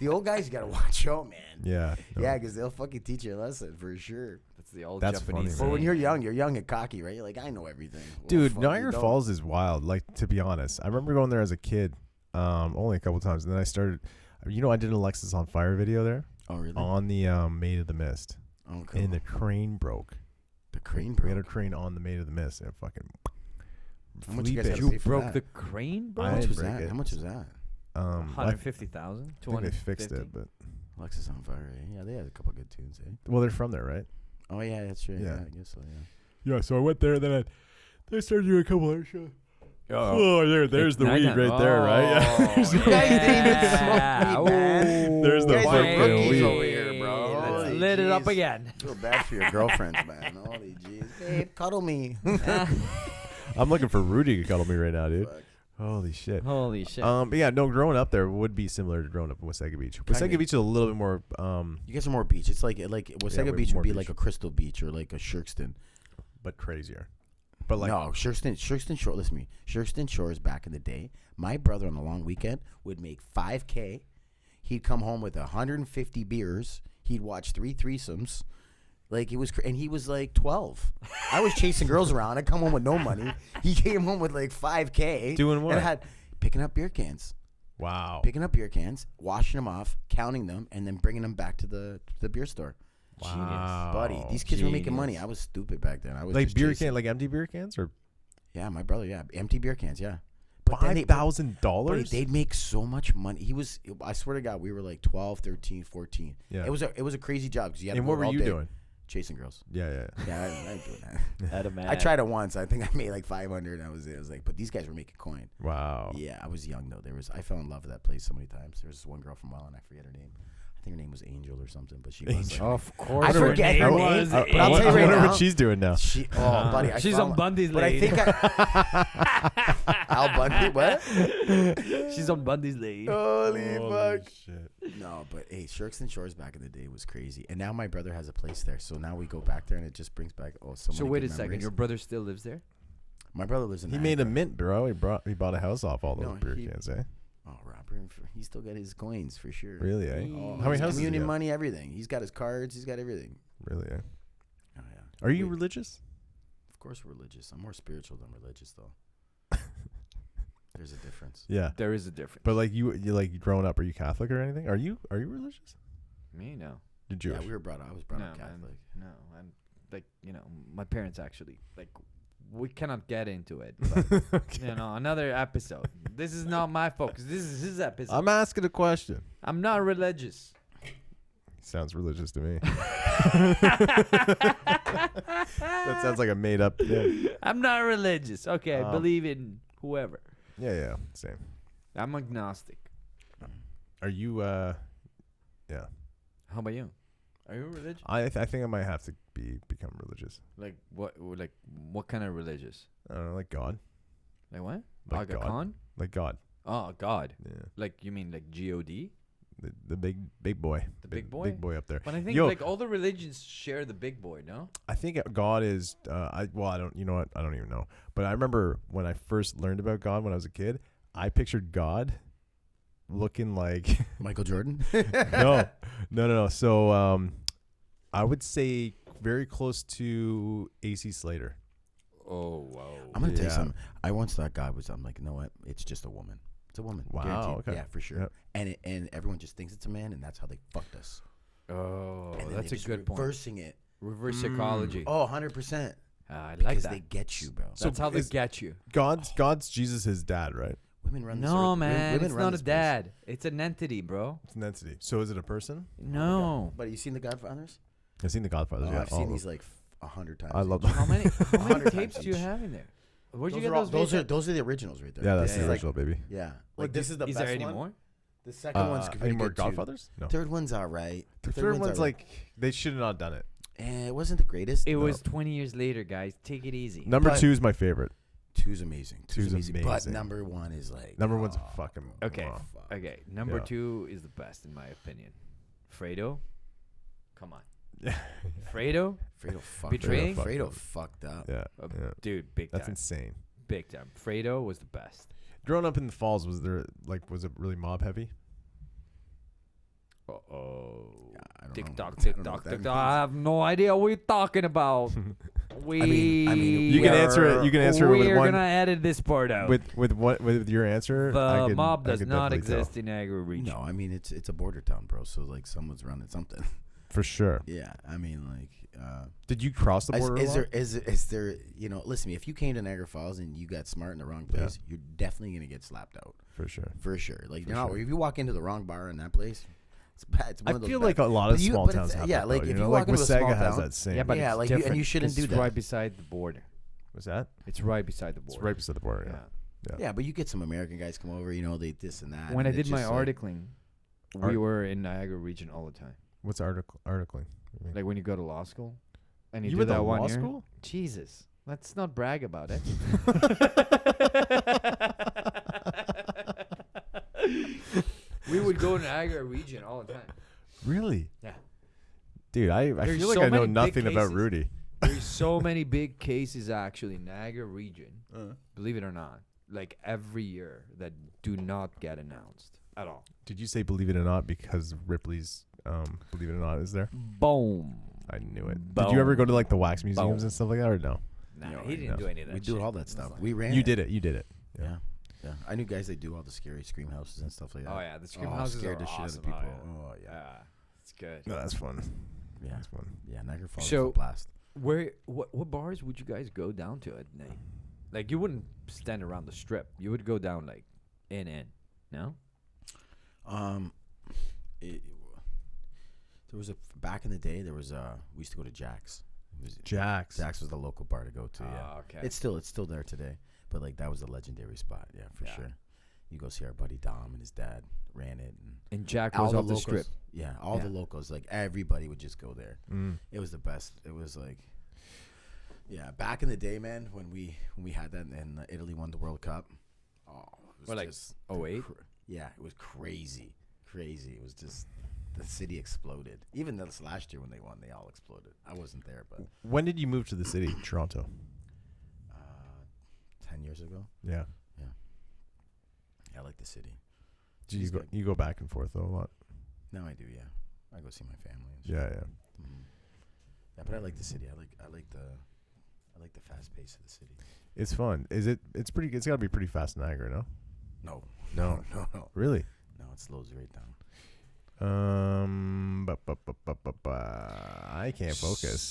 The old guys, you got to watch out, man. Yeah. no. Yeah, because they'll fucking teach you a lesson for sure. That's the old That's Japanese. funny, But when man. you're young and cocky, right? You're like, I know everything. Well, Dude, fuck, you Niagara don't. Falls is wild. Like, to be honest, I remember going there as a kid, only a couple times, and then I started. I did an Alexis on Fire video there Oh, really? on the Maid of the Mist, Oh, cool. and the crane broke. The crane We had a broke. crane on the Maid of the Mist, and fucking. How much you guys Felipe- had to You pay for broke that? the crane, bro. I How much didn't was break that? it. How much was that? I 150,000. think they fixed it, but Alexis on Fire. Eh? Yeah, they had a couple good tunes, eh? well, they're from there, right? Oh, yeah, that's right. Yeah. Yeah, I guess so, yeah. Yeah. So I went there, then they started doing a couple other shows. Oh, there's the weed Ignite right there, right? Yeah. You guys didn't even smoke weed, man. There's the You guys are fucking rookies weed. over here, bro. Let's Holy lit it up jeez. again. Feel bad for your girlfriends, man. Holy jeez. Babe, cuddle me. I'm looking for Rudy to cuddle me right now, dude. Fuck. Holy shit. Holy shit. But yeah, no, growing up there would be similar to growing up in Wasaga Beach. Wasaga Kinda. Beach is a little bit more, You guys are more beach. It's like Wasaga we're Beach more would be beach. like a Crystal Beach or like a Shirkston. but crazier. But like, No, Shirkston Shore. Listen to me. Shirkston Shores back in the day. My brother on a long weekend would make $5K. He'd come home with 150 beers. He'd watch 3 threesomes. Like it was, and he was like 12. I was chasing girls around. I come home with no money. He came home with like $5K. Doing what? And had picking up beer cans, wow. washing them off, counting them, and then bringing them back to the beer store. Wow. Buddy, these kids were making Genius. money. I was stupid back then. I was Like just beer chasing. can, like empty beer cans, or Yeah, my brother. Yeah, empty beer cans. Yeah, But then they- $5,000. They'd make so much money. I swear to God, we were like 12, 13, 14. Yeah. It was a crazy job because you had to And go what were all you day. doing? Chasing girls. Yeah. Yeah, I ain't doing that. Had a man. I tried it once. I think I made like 500. And I was like, but these guys were making coin. Wow. Yeah, I was young though. I fell in love with that place so many times. There was this one girl from Welland. I forget her name. I think her name was Angel or something. But she was like, Of course. I forget her name. was But I'll tell you I right wonder now. what she's doing now. Buddy, I she's fell on in- Bundy's But I lead. think Al Bundy. What? She's on Bundy's lead. Holy fuck. Shit. No, but hey, Shirks and Shores back in the day was crazy, and now my brother has a place there. So now we go back there, and it just brings back so many So wait good a second. memories. Your brother still lives there? My brother lives in. He made a Niagara. mint, bro. He bought a house off all those No, beer he- cans, eh? Oh, Robert, he still got his coins for sure. Really, eh? Oh, How many his houses? communion he got? money, everything. He's got his cards. He's got everything. Really, eh? Oh yeah. Are you Wait. religious? Of course, religious. I'm more spiritual than religious, though. There's a difference. Yeah. There is a difference. But like you like growing up, are you Catholic or anything? Are you religious? Me, no. You're Jewish. Yeah, I was brought No, up man. Catholic. No, I'm like, my parents actually, like, we cannot get into it. But, Okay. another episode. This is not my focus. This is his episode. I'm asking a question. I'm not religious. Sounds religious to me. That sounds like a made up thing. I'm not religious. Okay, I Um, believe in whoever. Yeah, same. I'm agnostic. Are you yeah. How about you? Are you religious? I think I might have to become religious. Like what kind of religious? I don't know, like God. Like what? Like Aga God. Khan? Like God. Oh, God. Yeah. Like you mean like God? The big boy. The big boy? Big boy up there. But I think Yo. like all the religions share the big boy, no? I think God is I don't, you know what? I don't even know. But I remember when I first learned about God when I was a kid, I pictured God looking like Michael Jordan. No. So I would say very close to AC Slater. Oh, wow. I'm gonna tell you Yeah. something. I once thought God was. I'm like, you know what? It's just a woman. It's a woman. Wow, Guaranteed. okay. Yeah, for sure. Yep. And everyone just thinks it's a man, and that's how they fucked us. Oh, And then that's they a just good point. reversing it. Reverse psychology. Oh, 100%. I like Because that. they get you, bro. So That's how they is- get you. God's Jesus' dad, right? Women run this No, earth. man. Women It's run not a this place. dad. It's an entity, bro. It's an entity. So is it a person? No. But you seen The Godfathers? I've seen The Godfather. Oh, yeah, I've all seen of these them. like 100 times. I love each. them. How many 100 tapes times do you each. have in there? Where'd you Those get are all- those? those are the originals right there. Yeah, that's This the is original, baby. Yeah. What, Like this is the is best there any one. more? The second one's Any pretty more good too. Godfathers? No. Third one's all right. The third one's like they should have not done it. It wasn't the greatest. It was 20 years later, guys. Take it easy. Number But- 2 is my favorite. Two's amazing. Two's But amazing. number one is like Number one's fucking Okay. wow. fuck. Okay. Number Yeah. 2 is the best, in my opinion. Fredo. Come on. Yeah. Fredo? Fredo fucked Betraying? up. Fredo fucked up. Yeah. Uh, yeah. Dude, big That's time. insane. Big time. Fredo was the best. Growing up in the Falls, was it really mob heavy? Uh-oh. Yeah, I don't Tick know. tock, I tick don't know tock, what that tick means. tock. I have no idea what you're talking about. We I mean, You can answer it- you can answer it with We're one- gonna edit this part out. With your answer, I the could- mob I does could not definitely tell. exist in Niagara region. No, I mean it's a border town, bro. So like someone's running something. For sure. Yeah, I mean like. Did you cross the border? Is a lot? there is there listen to me, if you came to Niagara Falls and you got smart in the wrong place, you're definitely gonna get slapped out For sure. for sure. Like For you're not sure. if you walk into the wrong bar in that place, it's bad. It's one I of those feel bad- like a lot of But you- small but it's- towns have yeah, that, like though, if you know, you like walk into a small Wasaga has town- that same. Yeah, but Yeah, it's like you- and different you shouldn't 'cause do it's that. right beside the border. What's that? It's right beside the border. It's right beside the border. Yeah. Yeah, but you get some American guys come over, they this and that. When I and it's did my just like- articling, we were in Niagara region all the time. What's articling? Like when you go to law school, and you, You do went to that one law year. school? Jesus, let's not brag about it. We would go to Niagara region all the time. Really? Yeah. Dude, I There's feel like so I know many big nothing about cases. Rudy. There's so many big cases actually in Niagara region, Uh, believe it or not, like every year that do not get announced at all. Did you say believe it or not because Ripley's Believe It or Not is there? Boom. I knew it. Did you ever go to like the wax museums and stuff like that or no? Nah, No, he didn't no. do any of that we shit. do all that stuff. We ran. You it. did it. You did it. Yeah. Yeah. I knew guys that do all the scary scream houses and stuff like that. Oh yeah, the scream Oh, houses scared are the shit out of awesome. people. Oh, Oh yeah. yeah, it's good. No, that's fun. Yeah. That's fun. Yeah. Niagara Falls So- is a blast. What bars would you guys go down to at night? Like you wouldn't stand around the strip. You would go down like in. No. There was back in the day. There was we used to go to Jack's. Jack's. Jack's was the local bar to go to. Yeah, Okay. it's still there today. But like that was a legendary spot. Yeah, for sure. You go see our buddy Dom and his dad ran it. And Jack All was the off the locals, strip. Yeah, all the locals, like everybody would just go there. It was the best. It was like, yeah, back in the day, man, when we had that and Italy won the World Cup. Oh, it was What, like just 08? Yeah, it was crazy. It was just the city exploded. Even this last year when they won, they all exploded. I wasn't there, but When did you move to the city, Toronto? 10 years ago. Yeah. I like the city. Do City's good. you go back and forth though a lot? Now I do, yeah. I go see my family. And shit. Yeah. Yeah, but I like the city. I like the fast pace of the city. It's fun. It's pretty. It's got to be pretty fast in Niagara, no? No. Really? No, it slows right down. I can't focus.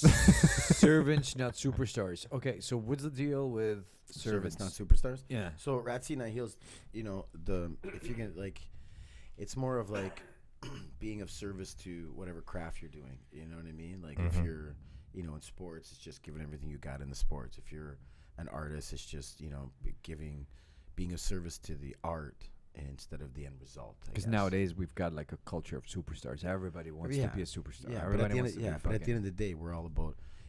Servants, not superstars. Okay, so what's the deal with servants? Not superstars. Yeah. So Ratsy Night Heels, if you're gonna like, it's more of like being of service to whatever craft you're doing. You know what I mean? Like if you're, in sports, it's just giving everything you got in the sports. If you're an artist, it's just being of service to the art instead of the end result. Because nowadays we've got like a culture of superstars. Everybody wants to be a superstar. Yeah, Everybody wants to be but at the end of the day,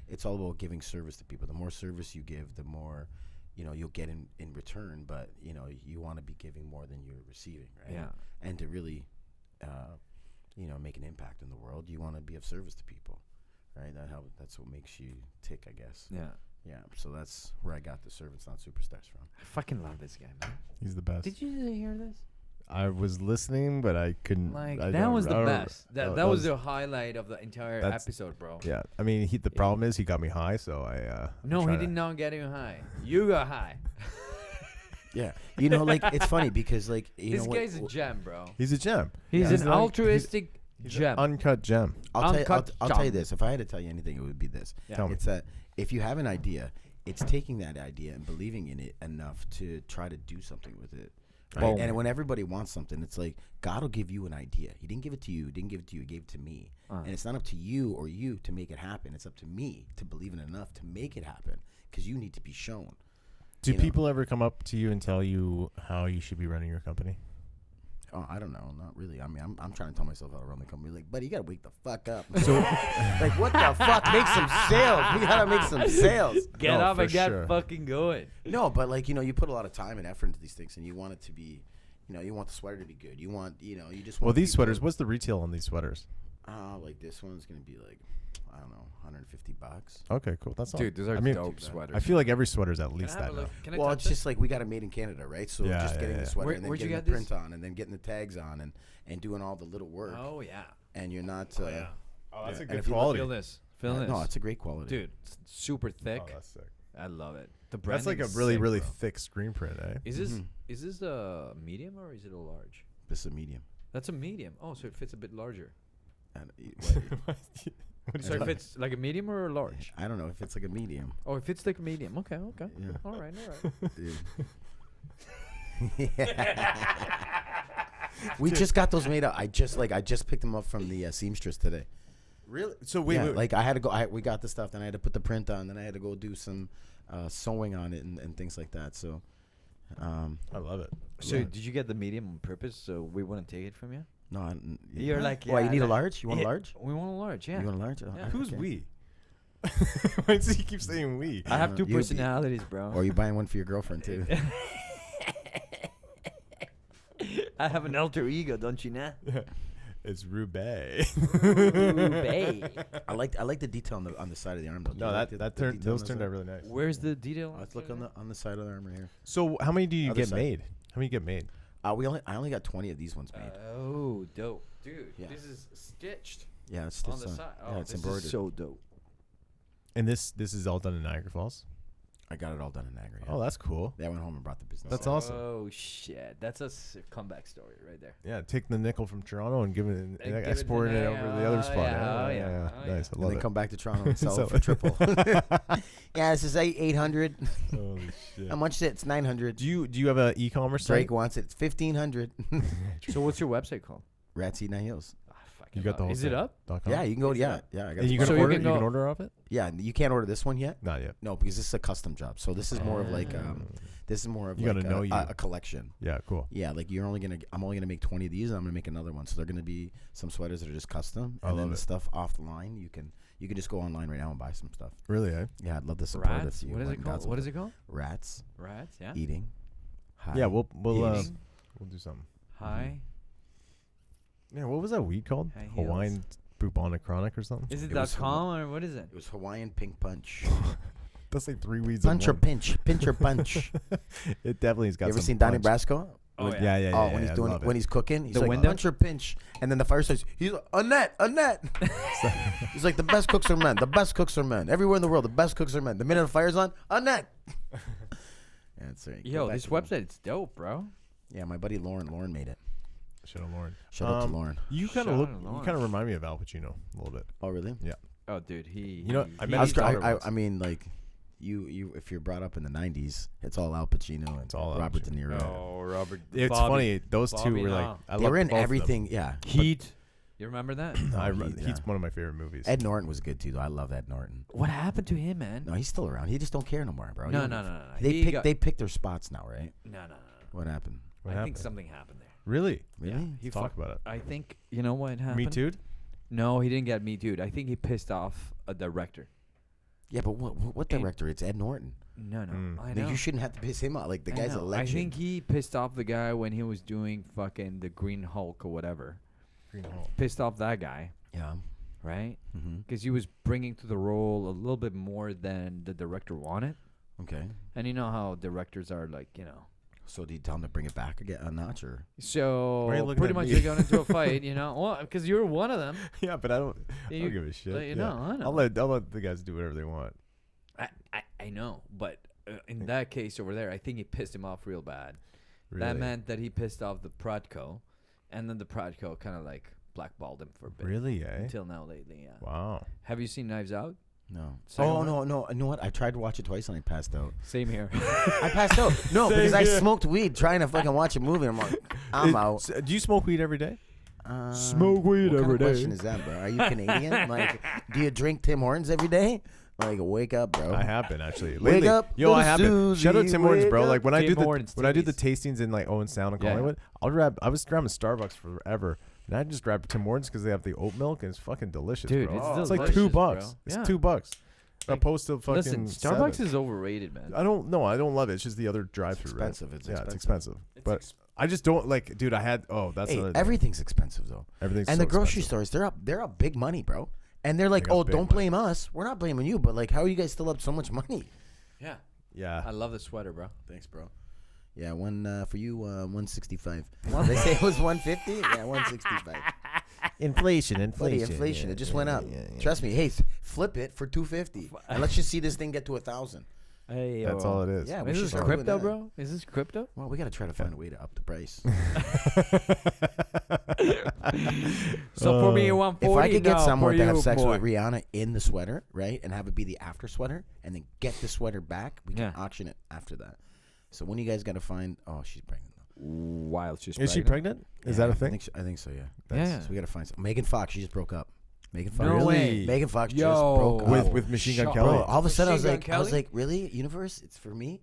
it's all about giving service to people. The more service you give, the more you'll get in return. But you want to be giving more than you're receiving, right? Yeah. And to really, make an impact in the world, you want to be of service to people, right? That's what makes you tick, I guess. Yeah. Yeah. So that's where I got the servants, not superstars from. I fucking love this guy, man. He's the best. Did you hear this? I was listening, but I couldn't. That was the best. That was the highlight of the entire episode, bro. Yeah, I mean, the problem is he got me high, so I. No, he did not get you high. You got high. Yeah, it's funny because this guy's a gem, bro. He's a gem. He's an altruistic gem. Uncut gem. I'll tell you this. If I had to tell you anything, it would be this. Yeah. Tell me. It's that if you have an idea, it's taking that idea and believing in it enough to try to do something with it. Right? And when everybody wants something, it's like God will give you an idea. He didn't give it to you. He gave it to me. And it's not up to you to make it happen. It's up to me to believe in it enough to make it happen because you need to be shown. Do people ever come up to you and tell you how you should be running your company? Oh, I don't know. Not really. I mean, I'm trying to tell myself how to run the company. Like, buddy, you got to wake the fuck up. So, like, what the fuck? Make some sales. We got to make some sales. Get up and get sure. fucking going. No, but you put a lot of time and effort into these things, and you want it to be, you want the sweater to be good. You want, you just want. well, these sweaters. What's the retail on these sweaters? Like this one's gonna be like, I don't know, $150. Okay, cool. That's all. Dude, those are dope sweaters. I feel like every sweater's at least that now. Well, it's just like we got it made in Canada, right? So Yeah, just getting the sweater and then Where'd you getting get the print on and then getting the tags on and doing all the little work. Oh yeah. And you're not. Oh, that's a and good if you quality. Feel this. Feel this. No, it's a great quality, Dude, it's super thick. Oh, that's sick. I love it. The That's like a branding's really, sick, really bro. thick screen print, eh? Is this a medium or is it a large? This is a medium. That's a medium. Oh, so it fits a bit larger. And, What do So you it fits like a medium or a large? I don't know if it's like a medium. Oh, it fits like a medium. Okay. Yeah. All right. We just got those made up. I just picked them up from the seamstress today. Really? So wait. Like I had to go. We got the stuff. Then I had to put the print on. Then I had to go do some sewing on it and things like that. So, I love it. So did you get the medium on purpose so we wouldn't take it from you? no, You're like, well, you yeah, need a like- large. You want a large? We want a large. Yeah. You want a large? Oh, Yeah. Who's okay. we? Why does he keep saying we? I have two You- personalities, bro. Or you buying one for your girlfriend too? I have an alter ego, don't you know? It's Roubaix. I like the detail on the side of the arm though. Do No, you like that the turned detail on those the turned side? out really nice. Where's the detail? Let's look on the side of the arm right here. So how many do you Other get side. made? How many get made? I only got 20 of these ones made. Oh, dope, dude. Yeah. This is stitched Yeah, it's on just the side. yeah, Oh, it's this embroidered. is so dope. And this is all done in Niagara Falls. I got it all done in Niagara. Yeah. Oh, that's cool. Yeah, I went home and brought the business. That's in. awesome. Oh shit, that's a comeback story right there. Yeah, take the nickel from Toronto and give it, And give it to exporting it over to the other spot. yeah, Yeah, oh, yeah. nice. I And love then it. come back to Toronto and sell Sell it for it. triple. Yeah, this is 800. Holy shit. How much is it? It's 900. Do you have an e-commerce site? Drake wants it. It's 1,500. So what's your website called? Rats Eat Night Heels. You got the whole Is it thing. up? .com? Yeah, you can go. Is Yeah, it? yeah. I got And the you can So spot. you order. can You can go- order off it. Yeah, you can't order this one yet. Not yet. No, because this is a custom job. So this is more of like this is more of You like gotta know you. a collection. Yeah, cool. Yeah, like I'm only gonna make 20 of these, and I'm gonna make another one. So they're gonna be some sweaters that are just custom, I and then love the it. stuff off the line. You can just go online right now and buy some stuff. Really, eh? Yeah, I'd love to support Rats? if you What is went it and got called? some What is stuff. it called? Rats Rats. Yeah. eating. Hi. Yeah, we'll Eating. we'll do something. Hi. Yeah, what was that weed called? High heels. Hawaiian bubonic chronic or something? Is it It was .com or what is it? It was Hawaiian Pink Punch. That's like 3 weeds. Punch in or one. pinch, pinch or punch. It definitely has got. You ever some seen Donnie punch. Brasco? Oh, When- yeah. Yeah, Oh, when he's I doing love when it. he's cooking, he's The like window? punch or pinch, and then the fire starts. He's like, a net. He's like the best cooks are men. The best cooks are men. Everywhere in the world, the best cooks are men. The minute the fire's on, a net. Yeah, that's right. Go Yo, back this to- website's dope, bro. Yeah, my buddy Lauren made it. Shout out Lauren. Shout out to Lauren. You kind Shout of look. out to You Lauren. kind of remind me of Al Pacino a little bit. Oh, really? Oh, dude, he. You know, I met his daughter once. I mean, like, you if you're brought up in the '90s, it's all Al Pacino and It's all Al Robert Pacino. De Niro. Oh, Robert. It's Bobby. funny. Those two Bobby were like. now. I They love were in both of them. everything. Yeah. Heat. You remember that? I Oh, Heat's yeah. one of my favorite movies. Ed Norton was good too, though. I love Ed Norton. What happened to him, man? No, he's still around. He just don't care no more, bro. No, He- no. They picked their spots now, right? No. What happened? What I think happened? something happened there. Really? Really? He Talk fucked. about it. I think you know what happened. Me too. No, he didn't get Me Too. I think he pissed off a director. Yeah, but what And- director? It's Ed Norton. No, Mm. I Like, know. you shouldn't have to piss him out. Like the I guy's a know. legend. I think he pissed off the guy when he was doing fucking the Green Hulk or whatever. Green Hall. Pissed off that guy, Yeah. right? Mm-hmm. Because he was bringing to the role a little bit more than the director wanted. Okay. And you know how directors are, like, you know. So do you tell him to bring it back again a notch, or? So Why are you looking pretty at much me? they got into a fight, you know. Well, because you're one of them. Yeah, but I don't You- give a shit. let you Yeah. know, I know. I'll let the guys do whatever they want. I know, but in that case over there, I think he pissed him off real bad. Really. That meant that he pissed off the Prodco, and then the Prodco kind of like blackballed him for a bit. Really, eh? Until now lately, yeah. Wow. Have you seen Knives Out? No. Second Oh one? no. You know what? I tried to watch it twice and I passed out. Same here. I passed out. No, Same because I here. smoked weed trying to fucking watch a movie. I'm like, I'm out. Do you smoke weed every day? Smoke weed what every kind of day. question is that, bro? Are you Canadian? Like, do you drink Tim Hortons every day? Like, wake up, bro. I have been actually. Wake Lately, up, yo, I little have been. Shout out Susie, Tim Hortons, bro. wake Like when I Tim do the Hortons tastings in like Owen Sound and Yeah. Collingwood, I was grabbing Starbucks forever, and I just grab Tim Hortons because they have the oat milk and it's fucking delicious, Dude, bro. it's like delicious, $2. bro. It's Yeah. $2. Like, Opposed to fucking. Listen, Starbucks $7. is overrated, man. I don't love it. It's just the other drive-through. expensive. Right? It's yeah, expensive. it's expensive. But I just don't like, dude. I had that's Hey, another thing. everything's expensive though. Everything's And so the grocery expensive. stores, they're up big money, bro. And they're like, got oh, big don't money. blame us. We're not blaming you, but like, how are you guys still up so much money? Yeah. Yeah. I love the sweater, bro. Thanks, bro. Yeah, for you, 165. They say it was 150. Yeah, 165. Inflation. Buddy, inflation. It just went up. Trust me. Hey, flip it for 250, and let's just see this thing get to 1,000. Hey, That's all it is. Yeah, we Is should this start doing crypto, that. bro? Is this crypto? Well, we got to try to find a way to up the price. So for me, 140. If I could get now someone for to have you, sex boy. with Rihanna in the sweater, right, and have it be the after sweater, and then get the sweater back, we can Yeah. auction it after that. So when you guys got to find, oh, she's pregnant. While she's Is she pregnant? Is Yeah, that a thing? I think so. Yeah. Yeah. So we got to find some. Megan Fox. She just broke up. Megan Fox. No way. Megan Fox just Yo. broke up. With Machine Gun Shut Kelly. Bro, all of a sudden Machine I was Gun like, really, universe? It's for me?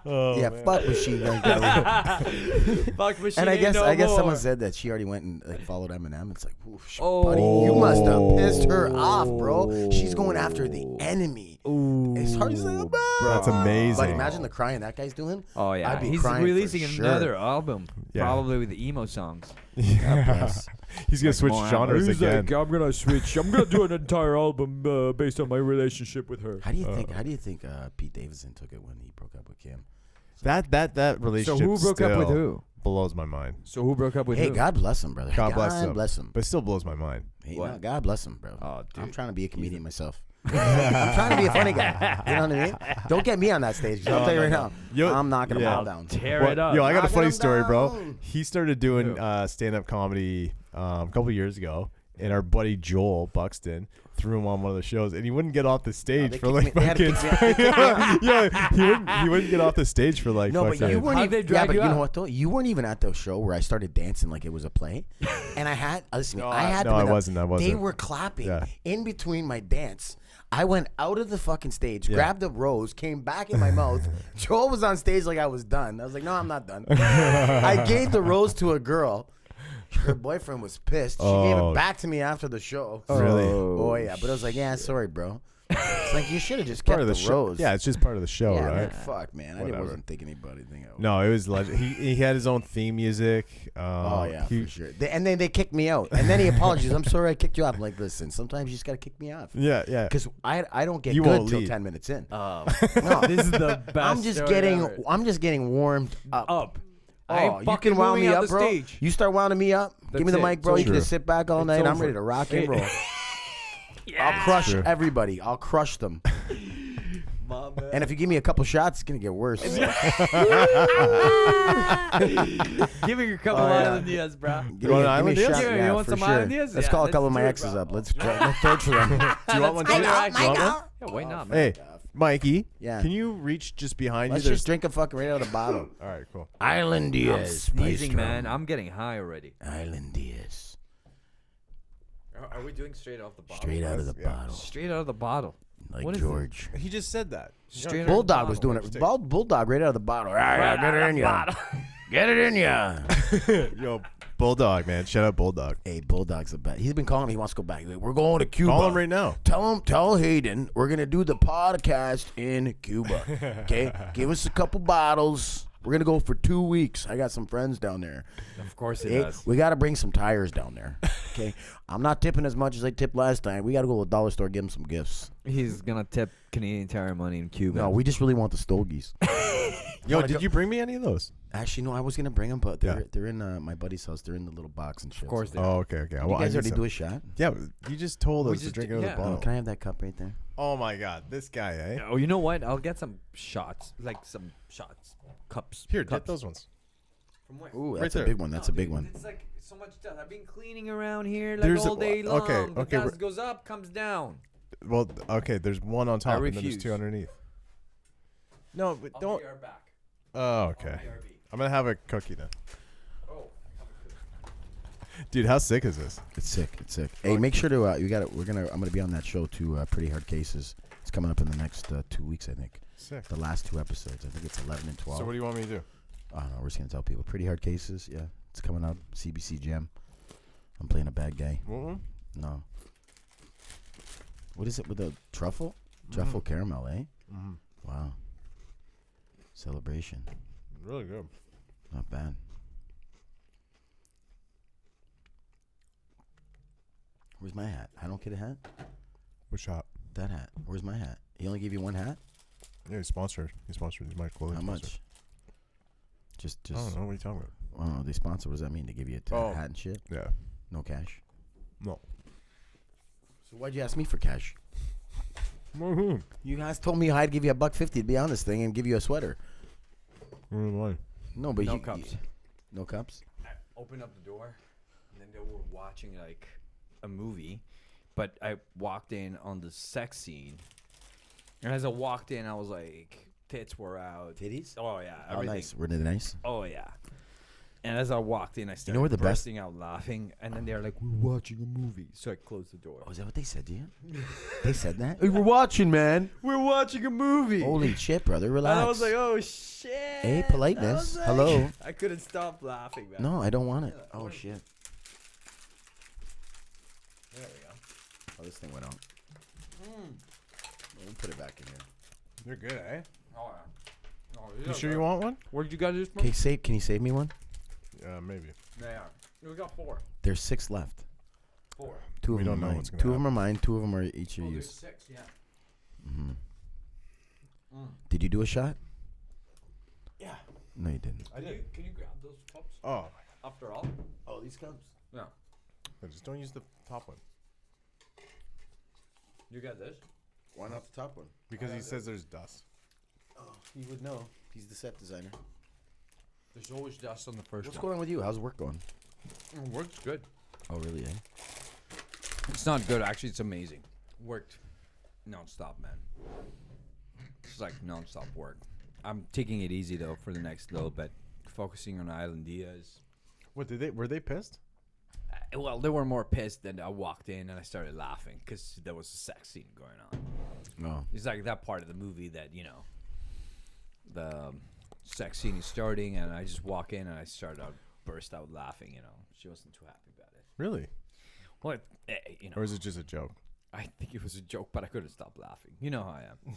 Oh, Yeah, man. fuck Machine Gun Kelly. Fuck machine. And I guess no someone more. said that she already went and like followed Eminem. It's like, whoosh, Oh. buddy, you must have pissed her off, bro. She's going after the enemy. Ooh. It's hard to say, Bro, that's amazing. But imagine the crying that guy's doing. Oh yeah, I'd be he's crying for releasing sure. another album, Yeah. probably with the emo songs. Yeah. bless. He's gonna Like switch more genres He's again. like, I'm gonna switch. I'm gonna do an entire album based on my relationship with her. How do you think? How do you think Pete Davidson took it when he broke up with Kim? That relationship. So who broke up with still who? Blows my mind. So who broke up with Hey, who? God bless him, brother. God bless him. bless him. But it still blows my mind. Hey, What? no, God bless him, bro. Oh, I'm dude. trying to be a comedian myself. I'm trying to be a funny guy. You know what I mean? Don't get me on that stage. 'Cause I'll tell you right now. I'm knocking them all down. Tear it up. Yo, I got a Knocking funny him story, bro. down. He started doing stand-up comedy a couple years ago, and our buddy Joel Buxton threw him on one of the shows, and he wouldn't get off the stage they for kicked like me- they had to fucking. kick me out. Yeah, he wouldn't get off the stage for like. No, but fucking, you weren't How'd even. they drag but you you know out? what though? You weren't even at the show where I started dancing like it was a play, and I had. Listen, to me, I had. no, them I in the- wasn't. I wasn't. They were clapping Yeah. in between my dance. I went out of the fucking stage, grabbed a rose, came back in my mouth. Joel was on stage like I was done. I was like, no, I'm not done. I gave the rose to a girl. Her boyfriend was pissed. She gave it back to me after the show. Really? Oh yeah, but I was like, yeah, sorry, bro. It's like you should have just part kept of the the show. rose. Yeah, it's just part of the show, Yeah, right? man, fuck, man. I Whatever. wasn't thinking anything else. No, it was legend. He had his own theme music. Oh yeah, he- for sure. And then they kicked me out. And then he apologized. I'm sorry I kicked you off. I'm like, listen, sometimes you just gotta kick me off. Yeah, yeah. Because I don't get You good won't till leave. 10 minutes in. Oh, No, this is the best. I'm just getting warmed up. up. I Oh, ain't you fucking can wound moving me out up, the bro. stage. You start wounding me up. Give me That's the it. mic, bro. It's You can over. just sit back all It's night. I'm over. ready to rock and roll. Yeah. I'll crush True. everybody. I'll crush them. And if you give me a couple shots, it's gonna get worse. Give me a couple Oh, yeah. island Diaz, bro. Give want me an a island shot, Diaz? Yeah, yeah, you want for some sure. island Diaz? Let's Yeah, call a let's couple of do my it, exes bro. up. Let's torture them. Do you want one? Let's too? go. Right, Do you want one? Yeah, why not, man? Hey, Mikey. Yeah. Can you reach just behind Let's you? just drink a fucking right out of the bottle. All right, cool. Island I'm Diaz. sneezing, man. I'm getting high already. Island Diaz. Are we doing straight off the bottle? Straight out of the Yeah. bottle. Straight out of the bottle. Like What is George. He just said that. Straight out of Bulldog the was bottle. doing it. Bulldog right out of the bottle. Right, get it in ya. Get it in ya. Yo, Bulldog, man. Shout out Bulldog. Hey, Bulldog's the best. He's been calling me. He wants to go back. He's like, we're going to Cuba. Call him right now. Tell Hayden we're gonna do the podcast in Cuba. Okay, give us a couple bottles. We're gonna go for 2 weeks. I got some friends down there. Of course it Hey, does. we got to bring some tires down there. Okay, I'm not tipping as much as I tipped last time. We got to go to the dollar store, give him some gifts. He's gonna tip Canadian Tire money in Cuba. No, we just really want the stogies. Yo, did you bring me any of those? Actually, no, I was gonna bring them, but they're Yeah. they're in my buddy's house. They're in the little box and shit. Of course they Oh, okay, okay. You Well, I guys need already some. do a shot? Yeah, but you just told We us to just drink did- out of yeah. the bottle. Can I have that cup right there? Oh my God, this guy, eh? Oh, you know what? I'll get some shots, like some shots, cups. Here, cups. dip those ones. From where? Ooh, Right that's a there. big one. That's a big one. It's like so much stuff. I've been cleaning around here like There's all day long. okay, The okay, dust goes up, comes down. Well, okay, there's one on top and then there's refuse. two underneath. No, but I'll don't. be right back. Oh, okay. BRB. I'm gonna have a cookie then. Oh, Dude, how sick is this? It's sick. It's sick. Hey, make sure to you got it. I'm gonna be on that show too. Pretty Hard Cases. It's coming up in the next 2 weeks, I think. Sick. The last 2 episodes. I think it's 11 and 12. So what do you want me to do? I don't know. We're just gonna tell people. Pretty Hard Cases. Yeah, it's coming up. CBC Gem. I'm playing a bad guy. Mm-hmm. No. What is it with the truffle? Truffle caramel, eh? Mm-hmm. Wow. Celebration. Really good. Not bad. Where's my hat? I don't get a hat. What shop? That hat. Where's my hat? He only gave you one hat? Yeah, he's sponsored. He's sponsored. He's my clothing How sponsor. much? Just. I don't know. What are you talking about? I don't know. They sponsor. What does that mean? They give you a Oh. hat and shit? Yeah. No cash. No. So why'd you ask me for cash? Mm-hmm. You guys told me I'd give you $1.50 to be on this thing and give you a sweater. Why? No, but No you, cups. No cups. I opened up the door, and then they were watching like a movie, but I walked in on the sex scene, and as I walked in, I was like, tits were out. Titties? Oh yeah, Oh, everything. nice. Were they nice? Oh yeah. And as I walked in, I started where the best- bursting out laughing, and then they're like, "We're watching a movie," so I closed the door. Oh, is that what they said to you? They said that? Hey, we're watching, man. We're watching a movie. Holy shit, brother. Relax. And I was like, "Oh shit!" Hey, politeness. I was like- Hello. I couldn't stop laughing, man. No, I don't want it. Yeah, Oh, what- shit. There we go. Oh, this thing went out. We'll put it back in here. You're good, eh? Oh yeah. Oh, You sure you want one? Where'd you guys just? Can you save me one? Maybe. They are. We got 4. There's 6 left. 4. 2 of We them don't are know mine. what's gonna 2 of them are mine. 2 of them are each of Oh, yours. there's 6. Yeah. Mm-hmm. Did you do a shot? Yeah. No, you didn't. Can you grab those cups? Oh, After all? Oh, these cups. Yeah. just don't use the top one You got this? Why not the top one? because he says there's dust. Oh, he would know. He's the set designer. There's always dust on the first What's one. going on with you? How's work going? Works good. Oh, really? It's not good. Actually, it's amazing. Worked non-stop, man. It's like non-stop work. I'm taking it easy, though, for the next little bit. Focusing on Islandias. What were they pissed? Well, they were more pissed than I walked in and I started laughing because there was a sex scene going on. No. It's like that part of the movie that, the sex scene is starting and I just walk in and I burst out laughing, She wasn't too happy about it. Really? Well, Or is it just a joke? I think it was a joke, but I couldn't stop laughing. You know how I am.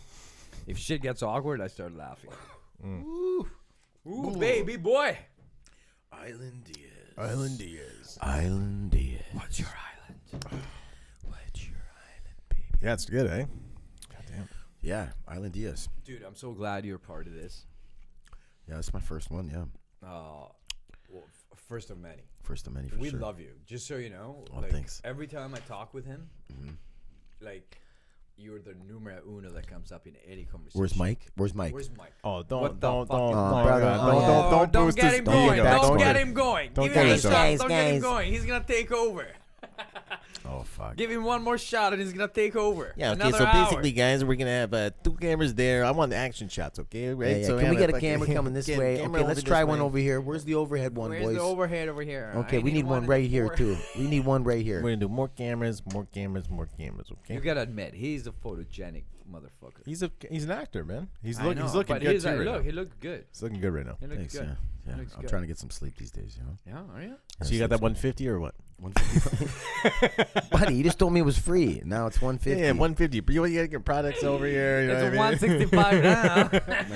If shit gets awkward, I start laughing. Ooh. Ooh, baby boy. Islandias. What's your island? What's your island, baby? Yeah, it's good, eh? Goddamn. Yeah, Islandias. Dude, I'm so glad you're part of this. Yeah, it's my first one. Yeah, First of many. first of many for We sure. love you. Just so you know. Oh, like, thanks. Every time I talk with him, like, you're the numero uno that comes up in any conversation. Where's Mike? Where's Mike? Where's Mike? Oh, What don't, the don't, fuck don't, is- don't, brother, don't Don't boost get his him going. backstory. Don't get him going. Don't Give get him a him shot. going. Don't get him Guys. going. He's going to take over. Oh fuck. Give him one more shot and he's going to take over. Yeah, okay, Another so hour. basically, guys, we're going to have 2 cameras there. I want the action shots, okay? Right? Yeah, So can we have get a fucking- camera coming this get a way? camera Okay, over let's this try one way. over here. Where's the overhead one, Where's boys? the overhead over here? Okay, I we need one in right the here fore- too. We need one right here. We're going to do more cameras, okay? You got to admit, he's a photogenic motherfucker. He's an actor, man. He's I looking know, good but too he's right like, now. look, he looked good. He's looking good right now. He looked Thanks. good. Yeah, yeah. Looks I'm good. trying to get some sleep these days. Yeah, are you? So you got that 150 or what? 150. Buddy, you just told me it was free. Now it's 150. Yeah, 150. But you got to get your products over here. You know It's what I mean? 165 now.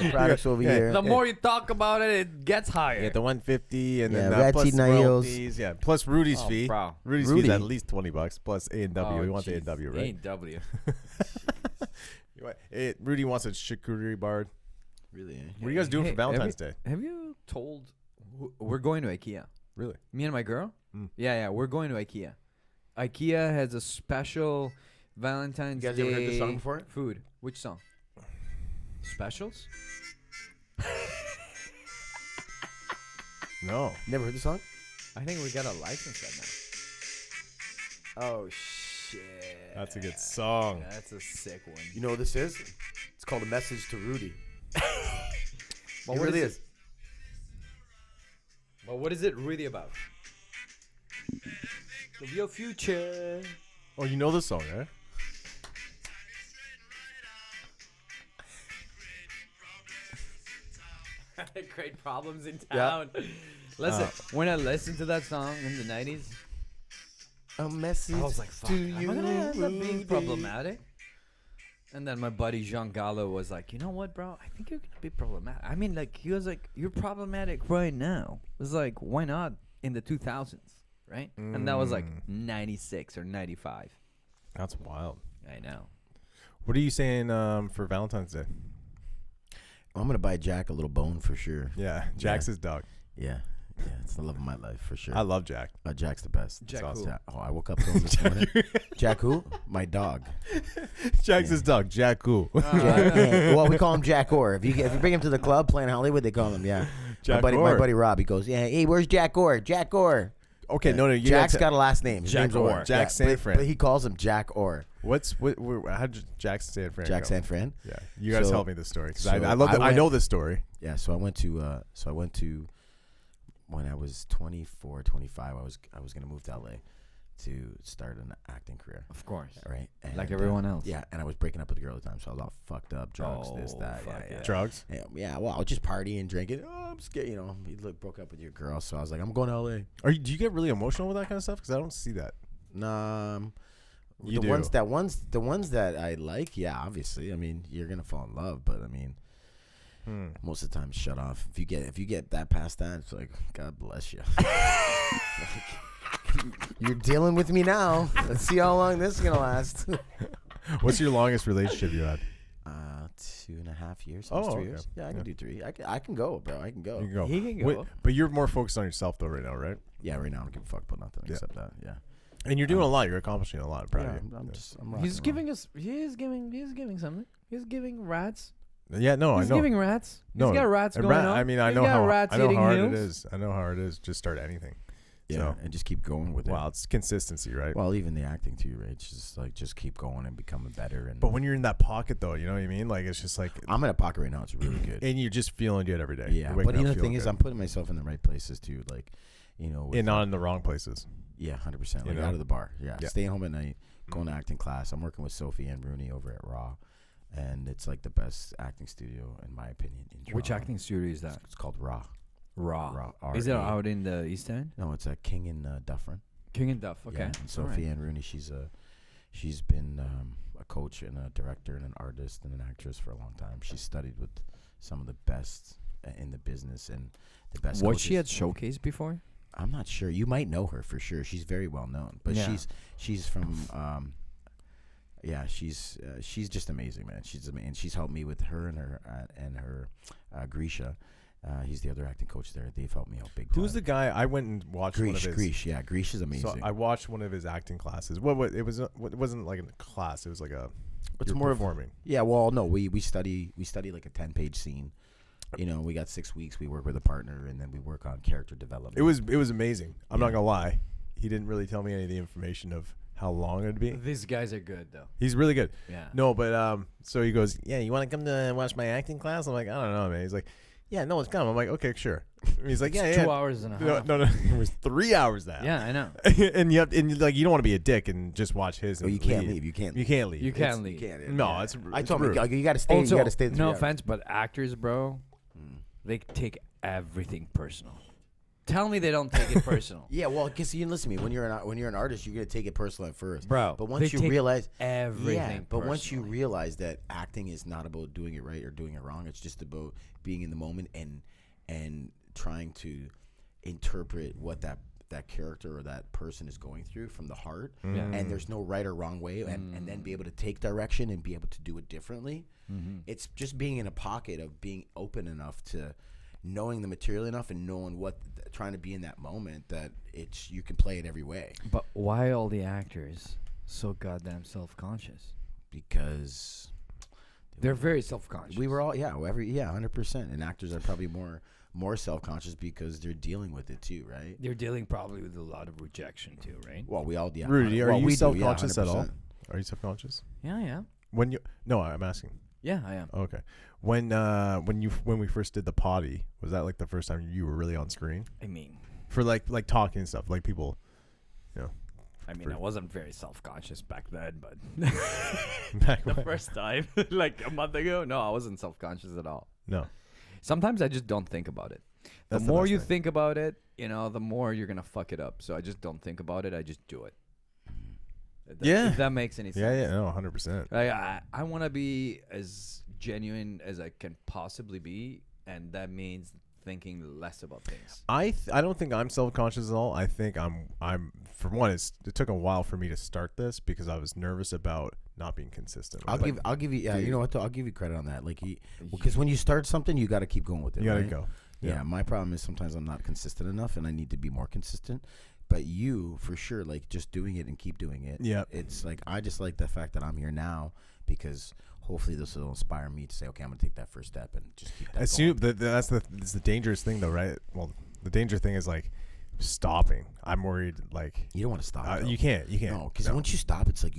My products over Yeah. here. The more you talk about it, it gets You high. get the 150 and Yeah, then Red plus Sea Nails. royalties. Yeah, plus Rudy's Oh, fee. bro. Rudy's fee Rudy. is at least $20 plus A&W. He wants jeez. A&W, right? A&W. Rudy wants a charcuterie bar. Really? Eh? What are you guys doing for Valentine's Day? Have you told? We're going to IKEA. Really? Me and my girl? Mm. Yeah, we're going to IKEA. IKEA has a special Valentine's You guys Day ever heard this song before? food. Which song? Specials? No. Never heard the song? I think we got a license right now. Oh, shit. That's a good song. That's a sick one. You know what this is? It's called A Message to Rudy. But It what really is is. it? But what is it really about? Of your future. Oh, you know the song, right? Great problems in Yeah. town. Listen, when I listened to that song in the 90s, A message I was like, fuck, to am you. I gonna end up being Rudy. problematic? And then my buddy Jean Gallo was like, you know what, bro? I think you're gonna be problematic. I mean, like, he was like, you're problematic right now. It was like, why not in the 2000s, right? And that was like 96 or 95. That's wild. I know. What are you saying for Valentine's Day? I'm gonna buy Jack a little bone for sure. Yeah, Jack's his dog. Yeah, yeah, it's the love of my life for sure. I love Jack. Jack's the best. Jack It's who? awesome. Oh, I woke up to him this morning. Jack who? My dog. Jack's his dog. Jack who? Jack, yeah. Well, we call him Jack Orr. If you bring him to the club playing Hollywood, they call him Jack my Orr. buddy Rob. He goes, yeah. Hey, where's Jack Orr? Jack Orr. Okay, no, you Jack's gotta got a last name. His Jack name's Orr. Orr. Jack Yeah, Sanfran. but he calls him Jack Orr. how did Jack Sanfran Jack go? Sanfran. Yeah, you guys So- help me this story because so I love. I went- know this story. Yeah, so I went to when I was 24, 25, I was going to move to LA to start an acting career, Of course. right? And, Like everyone else. Yeah, and I was breaking up with a girl at the time, so I was all fucked up, drugs, this, Oh, that, fuck yeah. Drugs. Yeah, well, I was just partying, drinking. Oh, I'm scared, you know. You broke up with your girl, so I was like, I'm going to LA. Do you get really emotional with that kind of stuff? Because I don't see that. Nah, You the do. ones that I like, yeah, obviously. I mean, you're gonna fall in love, but I mean, most of the time, shut off. If you get that past that, it's like, God bless you. You're dealing with me now. Let's see how long this is gonna last. What's your longest relationship you had? 2.5 years. Oh, 3 okay. years. Yeah, I can Yeah. do 3. I can go, bro. I can go. You can go. He can go. Wait, but you're more focused on yourself though right now, right? Yeah, right now I don't give a fuck about nothing Yeah. except that. Yeah. And you're doing a lot. You're accomplishing a lot. I'm proud Yeah, of you. I'm Yeah. just. I'm rocking He's and giving us. He's giving something. He's giving rats. Yeah, no, He's I know. giving rats. No, He's got rats a going rat- on. I mean, I He's know got how rats I know eating how hard hills. it is. I know how hard it is. Just start anything. Yeah, So- and just keep going with it. Wow, it's consistency, right? Well, even the acting too, right? It's just like just keep going and becoming better. And But when you're in that pocket, though, you know what I mean? Like it's just like, I'm in a pocket right now, it's really good. and you're just feeling good every day. Yeah, You're but waking you know up the thing feeling is, good. I'm putting myself in the right places too. Like, you know, with, and not in the wrong places. yeah, 100%. You Like know? out of the bar. Yeah, Yeah. staying home at night, going to acting class. I'm working with Sophie and Rooney over at Raw, and it's like the best acting studio in my opinion. In Which Toronto. acting studio is that? It's called Raw. Raw. Raw. Is it RA. out in the East End? No, it's at King in Dufferin. King and Duff. Okay. Yeah, and All Sophie right. and Rooney, she's been a coach and a director and an artist and an actress for a long time. She's studied with some of the best in the business and the best. Was she at coaches. Showcase before? I'm not sure. You might know her for sure. She's very well known, but Yeah. she's from she's just amazing, man. And she's helped me with her and her Grisha. He's the other acting coach there. They've helped me out big time. Who's the guy? I went and watched one of his. Grish is amazing. So I watched one of his acting classes. It wasn't like a class. It was like a. It's you're more performing. Yeah, well, no, we study like a 10-page scene. You know, we got 6 weeks. We work with a partner, and then we work on character development. It was amazing. I'm Yeah. not gonna lie. He didn't really tell me any of the information of how long it'd be. These guys are good though. He's really good. Yeah. No, but so he goes, yeah, you want to come to watch my acting class? I'm like, I don't know, man. He's like, yeah, no, it's come. I'm like, okay, sure. And he's like, yeah, 2 hours and a half. No, it was 3 hours that. Yeah, I know. and you don't want to be a dick and just watch his. Oh, And you can't leave. You can't. You can't leave. You It's- can't leave. You can't. No, yeah. it's. I it's told him rude. you got to stay. Also, you got to stay. The 3 no hours. offense, but actors, bro, they take everything personal. Tell me they don't take it personal. Yeah, well, because you listen to me. When you're an artist, you're gonna take it personal at first, Bro, But they once you take realize everything but once you personally. realize that acting is not about doing it right or doing it wrong, it's just about being in the moment and trying to interpret what that character or that person is going through from the heart. Yeah. And there's no right or wrong way, and then be able to take direction and be able to do it differently. It's just being in a pocket of being open enough to knowing the material enough and knowing what trying to be in that moment that it's you can play it every way. But why all the actors so goddamn self-conscious? Because They're very self-conscious. we were all 100%, and actors are probably more self-conscious because they're dealing with it too, right? They're dealing probably with a lot of rejection too, right? Well, we all Rudy, are well, you we do, self-conscious at all? 100%. Are you self-conscious? Yeah. When you? No, I'm asking. Yeah, I am. Okay. When we first did the potty, was that like the first time you were really on screen I mean, for like talking and stuff, like people, you know, I wasn't very self-conscious back then, but back the when? first time, like a month ago, no, I wasn't self-conscious at all. No, Sometimes I just don't think about it. That's The the more best you thing. think about it, the more you're gonna fuck it up. So I just don't think about it. I just do it. Yeah. If that makes any sense. yeah, no, 100%. Like, I want to be as genuine as I can possibly be, and that means thinking less about things. I don't think I'm self-conscious at all. I think I'm for one. It took a while for me to start this because I was nervous about not being consistent. I'll give you you know what though? I'll give you credit on that. Like because when you start something, you got to keep going with it. You gotta right? go. Yeah, my problem is sometimes I'm not consistent enough, and I need to be more consistent. But you, for sure, like just doing it and keep doing it. Yeah. It's like I just like the fact that I'm here now because hopefully this will inspire me to say, okay, I'm gonna take that first step and just keep that going. That's the dangerous thing, though, right? Well, the danger thing is like stopping. I'm worried, like You don't want to stop. though. you can't. No, because once you stop, it's like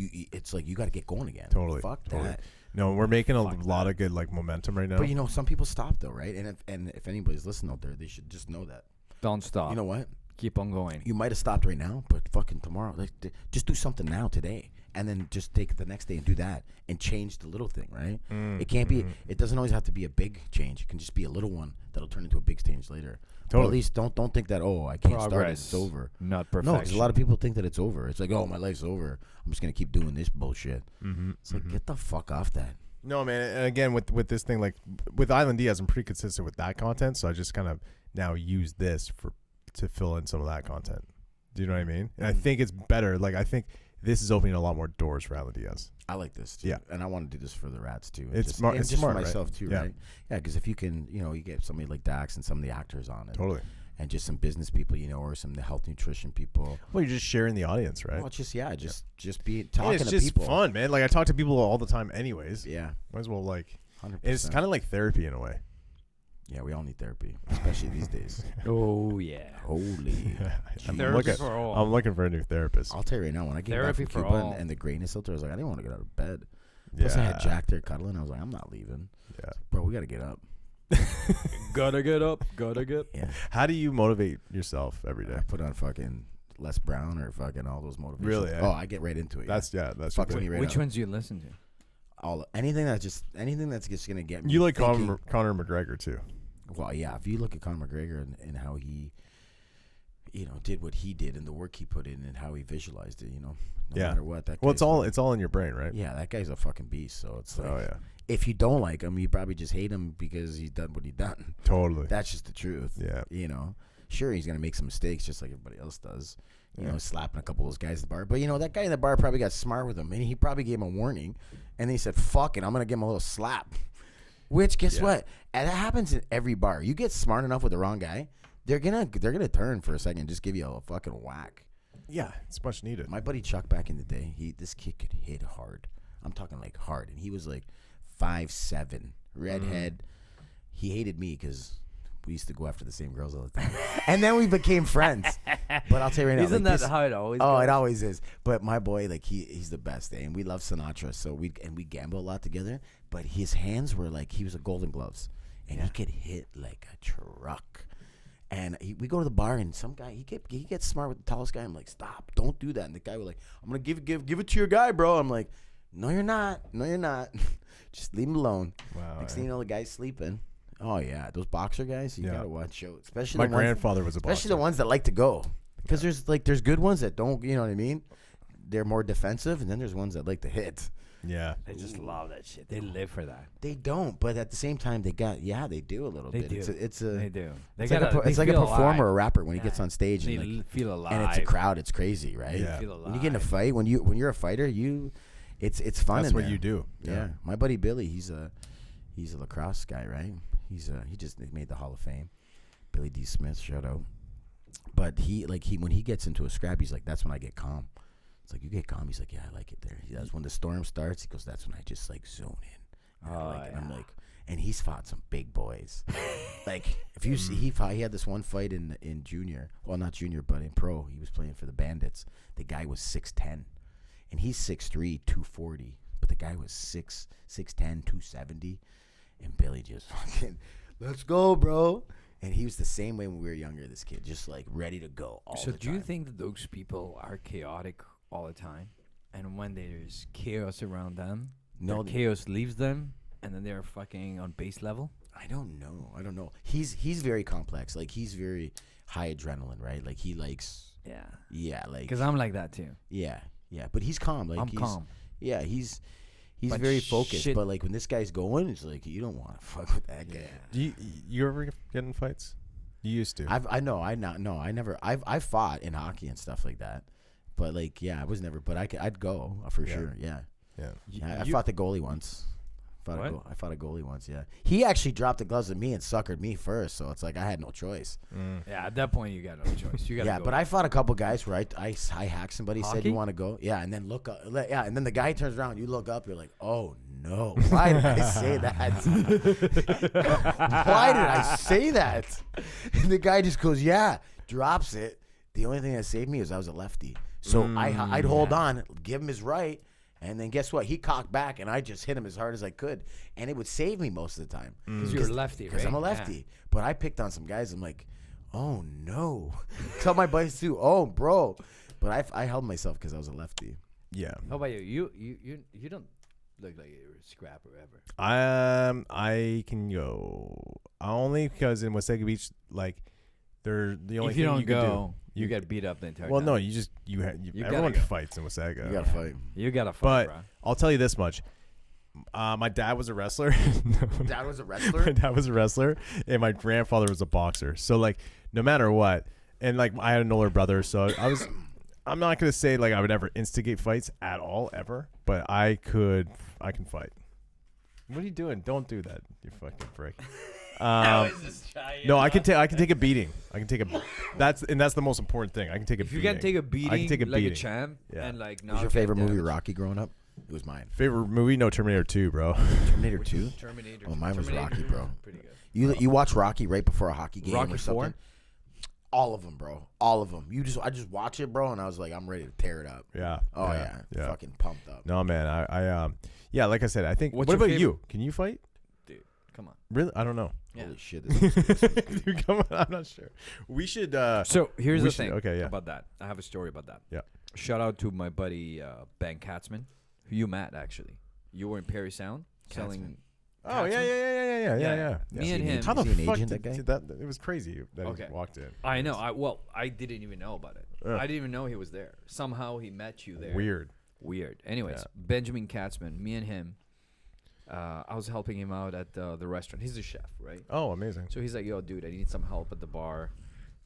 you got to get going again. Totally. Fuck Totally. that. No, we're making a Fuck lot that. of good like momentum right now. But some people stop though, right? And if anybody's listening out there, they should just know that. Don't stop. You know what? Keep on going. You might have stopped right now, but fucking tomorrow, like, just do something now today, and then just take it the next day and do that, and change the little thing, right? It can't be. It doesn't always have to be a big change. It can just be a little one that'll turn into a big change later. But Totally. at least don't think that I can't start it. Progress, It's over. not No, perfection. because a lot of people think that it's over. It's like, my life's over. I'm just gonna keep doing this bullshit. Mm-hmm. It's like, get the fuck off that. No, man. And again, with this thing, like with Island Diaz, I'm pretty consistent with that content. So I just kind of now use this to fill in some of that content. Do you know what I mean? And I think it's better. Like I think this is opening a lot more doors for Alan Diaz. I like this too. Yeah. And I want to do this for the rats too. It's just, smart. and It's just smart, for right? myself too, Yeah. right? Yeah, because if you can, you get somebody like Dax and some of the actors on it. Totally. And just some business people, or some of the health nutrition people. Well, you're just sharing the audience, right? Well, just be And talking it's to just people. fun, man. Like I talk to people all the time, anyways. Yeah, Might as well 100%. It's kind of like therapy in a way. Yeah, we all need therapy, especially these days. Oh yeah. Holy. I'm Therapy for all. I'm looking for a new therapist. I'll tell you right now, when I came Therapy back from for Cuba all. and the grayness out there, I was like, I didn't want to get out of bed. Plus, I had Jack there cuddling. I was like, I'm not leaving. Yeah. Bro, we got to get up. Gotta get up. Gotta get. Yeah. How do you motivate yourself every day? I put on fucking Les Brown or fucking all those motivations. Really, eh? Oh, I get right into it. That's Fucks good. me right Which up. ones do you listen to? Anything that's just gonna get me. You like thinking. Conor McGregor too. Well, yeah. If you look at Conor McGregor and how he, did what he did and the work he put in and how he visualized it, no matter what. That Well, guy's it's all in your brain, right? Yeah, that guy's a fucking beast. So it's like, Oh yeah. if you don't like him, you probably just hate him because he's done what he done. Totally. That's just the truth. Yeah. Sure, he's gonna make some mistakes just like everybody else does. Yeah. Slapping a couple of those guys at the bar. But that guy in the bar probably got smart with him, and he probably gave him a warning, and then he said, "Fuck it, I'm gonna give him a little slap." Which, guess what? And that happens in every bar. You get smart enough with the wrong guy, they're gonna turn for a second, and just give you a fucking whack. Yeah, it's much needed. My buddy Chuck back in the day, this kid could hit hard. I'm talking like hard, and he was like 5'7", redhead. He hated me because we used to go after the same girls all the time, and then we became friends. But I'll tell you right now, Isn't that how it always Oh, goes? it always is. But my boy, he's the best, and we love Sinatra. So we gamble a lot together. But his hands were like he was a Golden Gloves, and he could hit like a truck. And we go to the bar, and some guy he gets smart with the tallest guy. I'm like, stop, don't do that. And the guy was like, I'm gonna give it to your guy, bro. I'm like, no, you're not. Just leave him alone. Wow. Next thing you know, the guy's sleeping. Oh yeah, those boxer guys, you gotta watch out. Especially My the ones, grandfather was a boxer. especially the ones that like to go, because there's good ones that don't. You know what I mean? They're more defensive, and then there's ones that like to hit. Yeah. They just love that shit. They live for that. They don't, but at the same time, they do a little They bit. do. It's They do. They It's like a feel performer, alive. a rapper when he Yeah. gets on stage They and feel alive. and it's a crowd. It's crazy, right? Yeah. Feel alive. When you get in a fight, when you're a fighter, it's fun. That's in what there. you do. Yeah. My buddy Billy, he's a lacrosse guy, right? He just made the Hall of Fame. Billy D. Smith, shout out. But when he gets into a scrap, he's like, that's when I get calm. It's like, you get calm. He's like, yeah, I like it there. That's when the storm starts. He goes, that's when I just like zone in. And I'm like, and he's fought some big boys. Like if you see, he had this one fight in junior, well not junior, but in pro. He was playing for the Bandits. The guy was 6'10", and he's 6'3", 240. But the guy was 6'10", 270. And Billy just fucking, let's go, bro. And he was the same way when we were younger, this kid, just like ready to go all the time. So do you think that those people are chaotic all the time? And when there's chaos around them, No, their chaos leaves them, and then they're fucking on base level? I don't know. He's very complex. Like he's very high adrenaline, right? Like he likes, like Because I'm like that too. yeah. But he's calm. Like I'm he's, calm. Yeah, he's But very focused. shit- But like when this guy's going, it's like you don't want to fuck with that guy. Do you ever get in fights? You used to. I never. I've fought in hockey and stuff like that. But like, yeah, I was never. But I'd go for sure. Yeah. Yeah. I fought the goalie once. What? I fought a goalie once. Yeah. He actually dropped the gloves at me and suckered me first. So it's like I had no choice. Yeah, at that point you got no choice. You got Yeah, go. but I fought a couple guys where I hacked somebody, said Hockey? you want to go, yeah, and then look up, yeah, and then the guy turns around, you look up, you're like, oh no, why did I say that? Why did I say that? And the guy just goes, yeah, drops it. The only thing that saved me is I was a lefty, so I'd hold on, give him his right, and then guess what? He cocked back, and I just hit him as hard as I could, and it would save me most of the time. Because you're a lefty, right? Because I'm a lefty. Yeah. But I picked on some guys. I'm like, oh no. Tell my buddies too. Oh, bro. But I held myself because I was a lefty. Yeah. How about you? You don't look like you're a scrapper ever. I can go only because in Wasaga Beach, like, they're the only If you thing don't you can go, do. you get beat up the entire Well, time. no, you just everyone gotta go. fights in Wasaga. You got to fight. You got to fight, But bro. I'll tell you this much. My dad was a wrestler. Dad was a My wrestler? dad was a wrestler, and my grandfather was a boxer. So, like, no matter what, and like I had an older brother, so I'm not gonna say like I would ever instigate fights at all ever, but I can fight. What are you doing? Don't do that, you fucking prick. No, I can take a beating. That's the most important thing. I can take a If beating. you can take a beating, I can take a like beating. a champ, Yeah. and like. What was your favorite movie, Rocky, growing up? It was mine. Favorite movie? No, Terminator 2, bro. Terminator 2? Terminator. Oh, mine was Terminator Rocky, bro. Pretty good. You watch Rocky right before a hockey game Rocky or something? 4? All of them, bro. All of them. I just watch it, bro, and I was like, I'm ready to tear it up. Yeah. Oh yeah. Fucking pumped up. No, man. I yeah, like I said, I think. What's what your about favorite- you? Can you fight? Dude, come on. Really? I don't know. Yeah. Holy shit! This is Dude, come on. I'm not sure. We should. So here's we the should- thing okay, yeah. about that. I have a story about that. Yeah. Shout out to my buddy Ben Katzman, who you met actually. You were in Perry Sound selling. Oh yeah. Me and him. How the Is he an fuck agent, did that guy? that? It was crazy that Okay. he walked in. I know. I didn't even know about it. Yeah. I didn't even know he was there. Somehow he met you there. Weird. Anyways, Yeah. Benjamin Katzman, me and him. I was helping him out at the restaurant. He's a chef, right? Oh, amazing. So he's like, "Yo, dude, I need some help at the bar.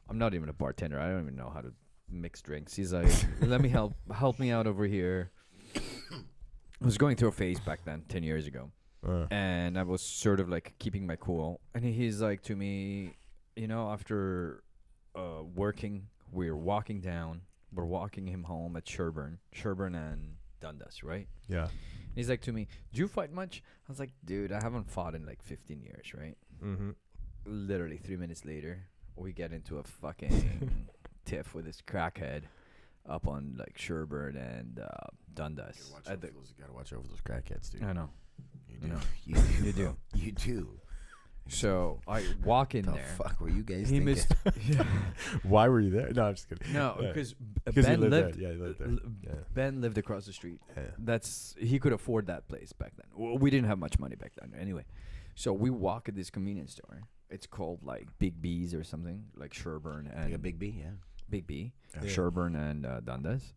I'm not even a bartender. I don't even know how to mix drinks." He's like, "Let me help me out over here." I was going through a phase back then, 10 years ago, and I was sort of like keeping my cool. And he's like to me, after working, we're walking him home at Sherburne and Dundas, right? Yeah. And he's like to me, "Do you fight much?" I was like, "Dude, I haven't fought in like 15 years, right?" Mm-hmm. Literally 3 minutes later, we get into a fucking tiff with this crackhead up on like Sherburne and Dundas. Gotta watch over those crackheads, dude. I know. You do. know. You do. You do. bro. You do. So I walk in The there. fuck were you guys He thinking? missed. Why were you there? No, I'm just kidding. No, Yeah. because you Ben lived lived. there. Yeah, you lived there. Yeah. Ben lived across the street. Yeah. He could afford that place back then. We didn't have much money back then. Anyway, so we walk at this convenience store. It's called like Big B's or something, like Sherburne and Like a Big B, yeah. Big B, Yeah. Sherburne and Dundas.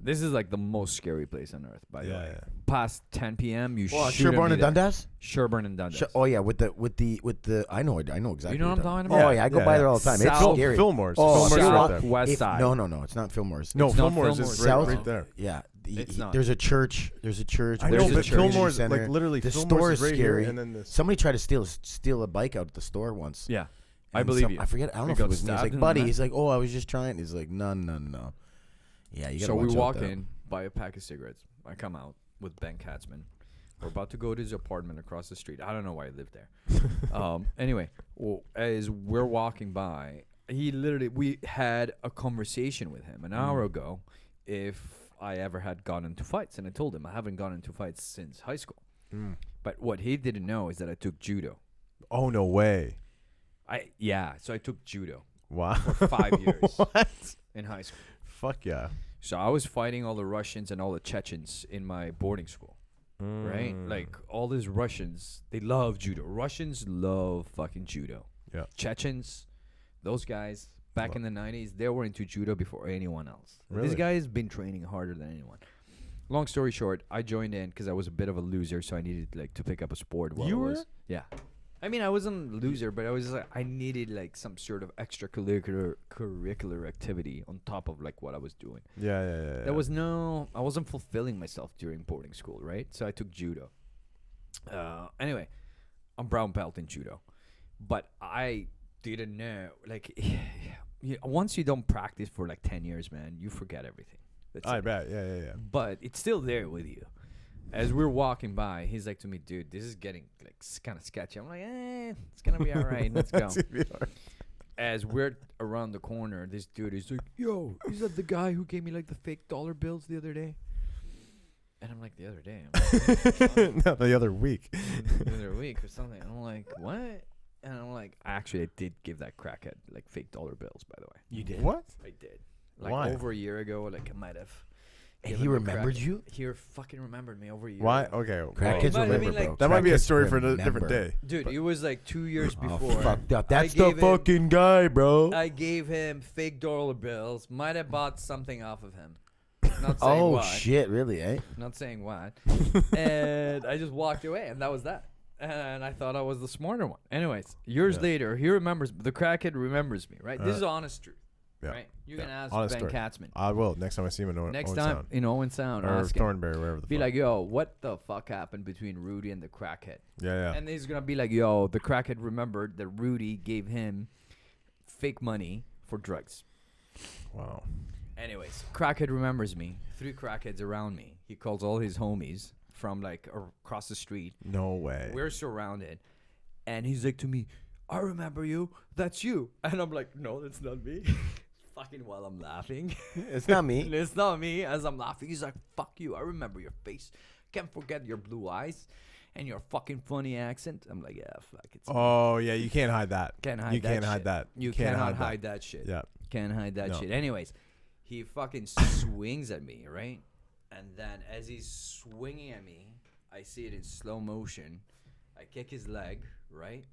This is like the most scary place on earth, by the way. Yeah. Past 10 p.m., you shouldn't Sherburne be and there. Dundas. Sherburne and Dundas. Oh yeah, with the I know exactly. You know what I'm talking Oh about? yeah, I go Yeah, by yeah. there all the time. It's South scary. Fillmore's. Oh, Fillmore's right there. Southwest side. No, it's not Fillmore's. No, It's not Fillmore's is Fillmore's. right, South? right there. Yeah, It's not. There's a church. I There's know, a but church. Fillmore's Center. like literally. The Fillmore's store is is right here, scary. and then this. Somebody tried to steal a bike out of the store once. Yeah, I And believe you. I forget. I don't We know if got it was me. He's stabbed like, in the buddy. neck. He's like, oh, I was just trying. He's like, no. Yeah, you gotta So we watch out walk there. in, buy a pack of cigarettes. I come out with Ben Katzman. We're about to go to his apartment across the street. I don't know why I live there. Anyway, as we're walking by, we had a conversation with him an hour ago if I ever had gotten into fights. And I told him I haven't gotten into fights since high school. But what he didn't know is that I took judo. Oh no way! So I took judo Wow. for 5 years What? in high school. Fuck yeah. So I was fighting all the Russians and all the Chechens in my boarding school. Right? Like all these Russians, they love judo. Russians love fucking judo. Yeah. Chechens, those guys back in the 90s, they were into judo before anyone else. Really? This guy's been training harder than anyone. Long story short, I joined in because I was a bit of a loser, so I needed like to pick up a sport. While You I was, were? Yeah. I mean, I wasn't a loser, but I was like, I needed like some sort of curricular activity on top of like what I was doing. Yeah. I wasn't fulfilling myself during boarding school, right? So I took judo. Anyway, I'm brown belt in judo, but I didn't know, like, once you don't practice for like 10 years, man, you forget everything. That's I it. bet. Yeah. But it's still there with you. As we're walking by, he's like to me, dude, this is getting like kind of sketchy. I'm like, it's gonna be all right. Let's go. As we're around the corner, this dude is like, yo, is that the guy who gave me like the fake dollar bills the other day? And I'm like, the other day? I'm like, No, the other week. the other week or something. I'm like, what? And I'm like, actually, I did give that crackhead like fake dollar bills, by the way. You did. What? I did. Like Why? over a year ago, like I might have. And given he the remembered crackhead- you? He fucking remembered me over a year Why? ago. Okay. Crackheads But I remember, mean, like- bro. That might be a Crackheads story for a different remember. day. Dude, it was like 2 years Oh, before. fucked up. I That's the gave him- fucking guy, bro. I gave him fake dollar bills. Might have bought something off of him. Not saying Oh what. shit, really, eh? Not saying what. And I just walked away, and that was that. And I thought I was the smarter one. Anyways, years later, he remembers. The crackhead remembers me, right? This is honest truth. Yeah. Right? You're Yeah. gonna ask Honest Ben story. Katzman. I will next time I see him in Next Owen time Sound. in Owen Sound, Or ask him. Thornbury, wherever the Be fuck. like, yo, what the fuck happened between Rudy and the crackhead? Yeah. And he's gonna be like, yo, the crackhead remembered that Rudy gave him fake money for drugs. Wow. Anyways, crackhead remembers me. 3 crackheads around me. He calls all his homies from like across the street. No way. We're surrounded. And he's like to me, I remember you. That's you. And I'm like, no, that's not me. Fucking while I'm laughing. It's not me. It's not me. As I'm laughing, he's like, fuck you. I remember your face. Can't forget your blue eyes and your fucking funny accent. I'm like, yeah, fuck it. Oh yeah, you can't hide that. Can't hide You that can't hide shit. that. You can't cannot hide that shit. Yeah. Can't hide that No. shit. Anyways, he fucking swings at me, right? And then as he's swinging at me, I see it in slow motion. I kick his leg, right?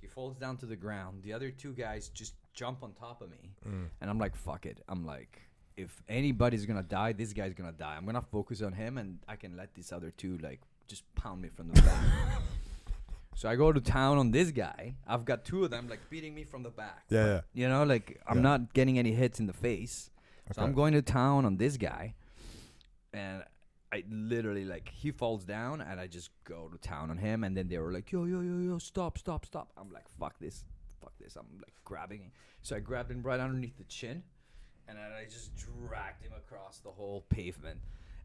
He falls down to the ground. The other 2 guys just jump on top of me. And I'm like, fuck it. I'm like, if anybody's going to die, this guy's going to die. I'm going to focus on him, and I can let these other 2, like, just pound me from the back. So I go to town on this guy. I've got 2 of them, like, beating me from the back. Yeah. You know, like, I'm Yeah. not getting any hits in the face. So Okay. I'm going to town on this guy. And I literally, like, he falls down, and I just go to town on him. And then they were like, yo, stop. I'm like, fuck this. I'm, like, grabbing him. So I grabbed him right underneath the chin. And then I just dragged him across the whole pavement.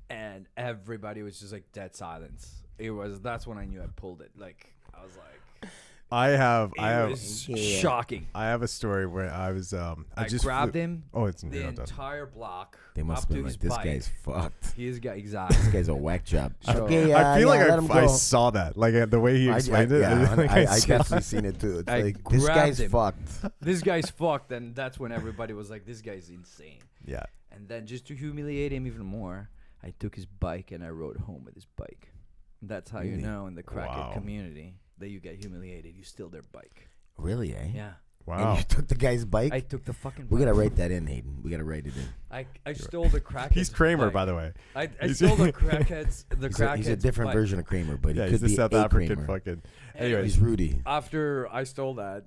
And everybody was just, like, dead silence. That's when I knew I pulled it. Like, I was like... I was shocking. I have a story where I was I just grabbed him. Oh, it's The not done. entire block. They must up have to been his like, this bike. guy's fucked. He's got exactly. This guy's a whack job. So- Okay, I feel let him like I go. saw that, like the way he explained it. Yeah, like, I saw definitely it. seen it too. It's I like, this grabbed guy's him. fucked. This guy's fucked, and that's when everybody was like, "This guy's insane." Yeah. And then just to humiliate him even more, I took his bike and I rode home with his bike. That's how you Really? know in the crackhead Wow. community that you get humiliated. You steal their bike. Really, eh? Yeah, Wow. And you took the guy's bike? I took the fucking. We gotta bike. write that in, Hayden. We gotta write it in. I stole the crackhead. He's Kramer, by the way. I He's- stole the crackheads. He's a different bike. version of Kramer, but Yeah, he he's could the be South a African Kramer. fucking. Anyways, Anyways, He's Rudy. After I stole that,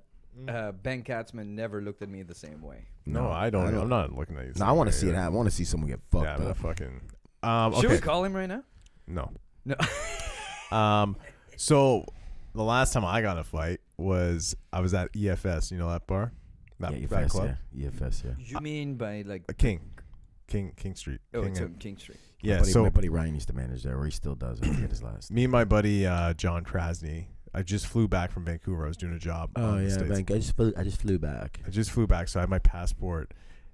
Ben Katzman never looked at me the same way. no, I don't. I'm not looking at you. No, I want to see it. I want to see someone get fucked Yeah, I'm up. not fucking. Should Okay. we call him right now? No. No. So the last time I got in a fight was I was at EFS. You know that bar, that EFS, club, yeah. EFS, yeah. You mean by like? King Street. Oh, King it's and- on King Street. yeah. my So buddy Ryan used to manage there, or he still does. I forget his last. me and my buddy John Krasny. I just flew back from Vancouver. I was doing a job. Oh in the yeah, States. Bank. I just flew back. I just flew back, so I had my passport.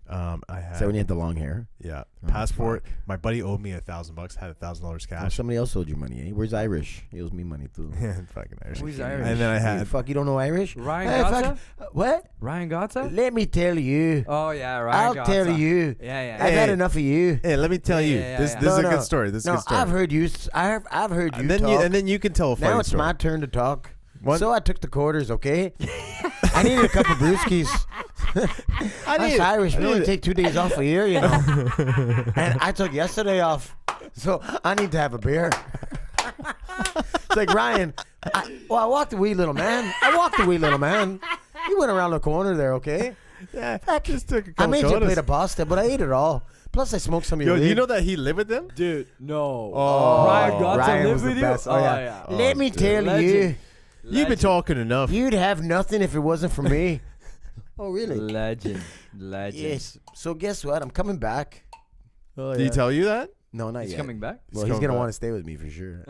I had Is that when you had the long hair? yeah Oh, passport. My buddy owed me $1,000. Had $1,000 Oh, cash. somebody else owed you money, eh? Where's Irish? He owes me money too. Fucking Irish. Who's Okay. Irish? And then I Hey, had fuck, you don't know Irish? Ryan Hey, Gotza? fuck, what? Ryan Gotza? Let me tell you. Oh yeah, Ryan I'll Gotza. tell you. Yeah, yeah. I've had Hey. enough of you. Hey, let me tell you. Yeah, This yeah. this is No, a no. good story. This is a No, good story. I've heard you. I've heard you and then talk. and then you can tell a funny Now it's story. my turn to talk. One- So I took the quarters, okay? I needed a couple brewskis. Us Irish, we only take 2 days off a year, you know. And I took yesterday off, so I need to have a beer. It's like, Ryan, I walked a wee little man. He went around the corner there, okay? Yeah, just took a I couple made you a sodas. plate of pasta, but I ate it all. Plus, I smoked some of Yo, your do you weed. know that he lived with them? Dude, no. Oh. Ryan Gotza Ryan lived was the with you? best. Oh, yeah. Oh, Let me dude. tell you, Legend. You've been talking enough. you'd have nothing if it wasn't for me. Oh, really? Legend. Yes. So guess what? I'm coming back. Oh, Did he tell you that? No, not He's yet. coming back? Well, He's he's coming gonna back. want to stay with me for sure.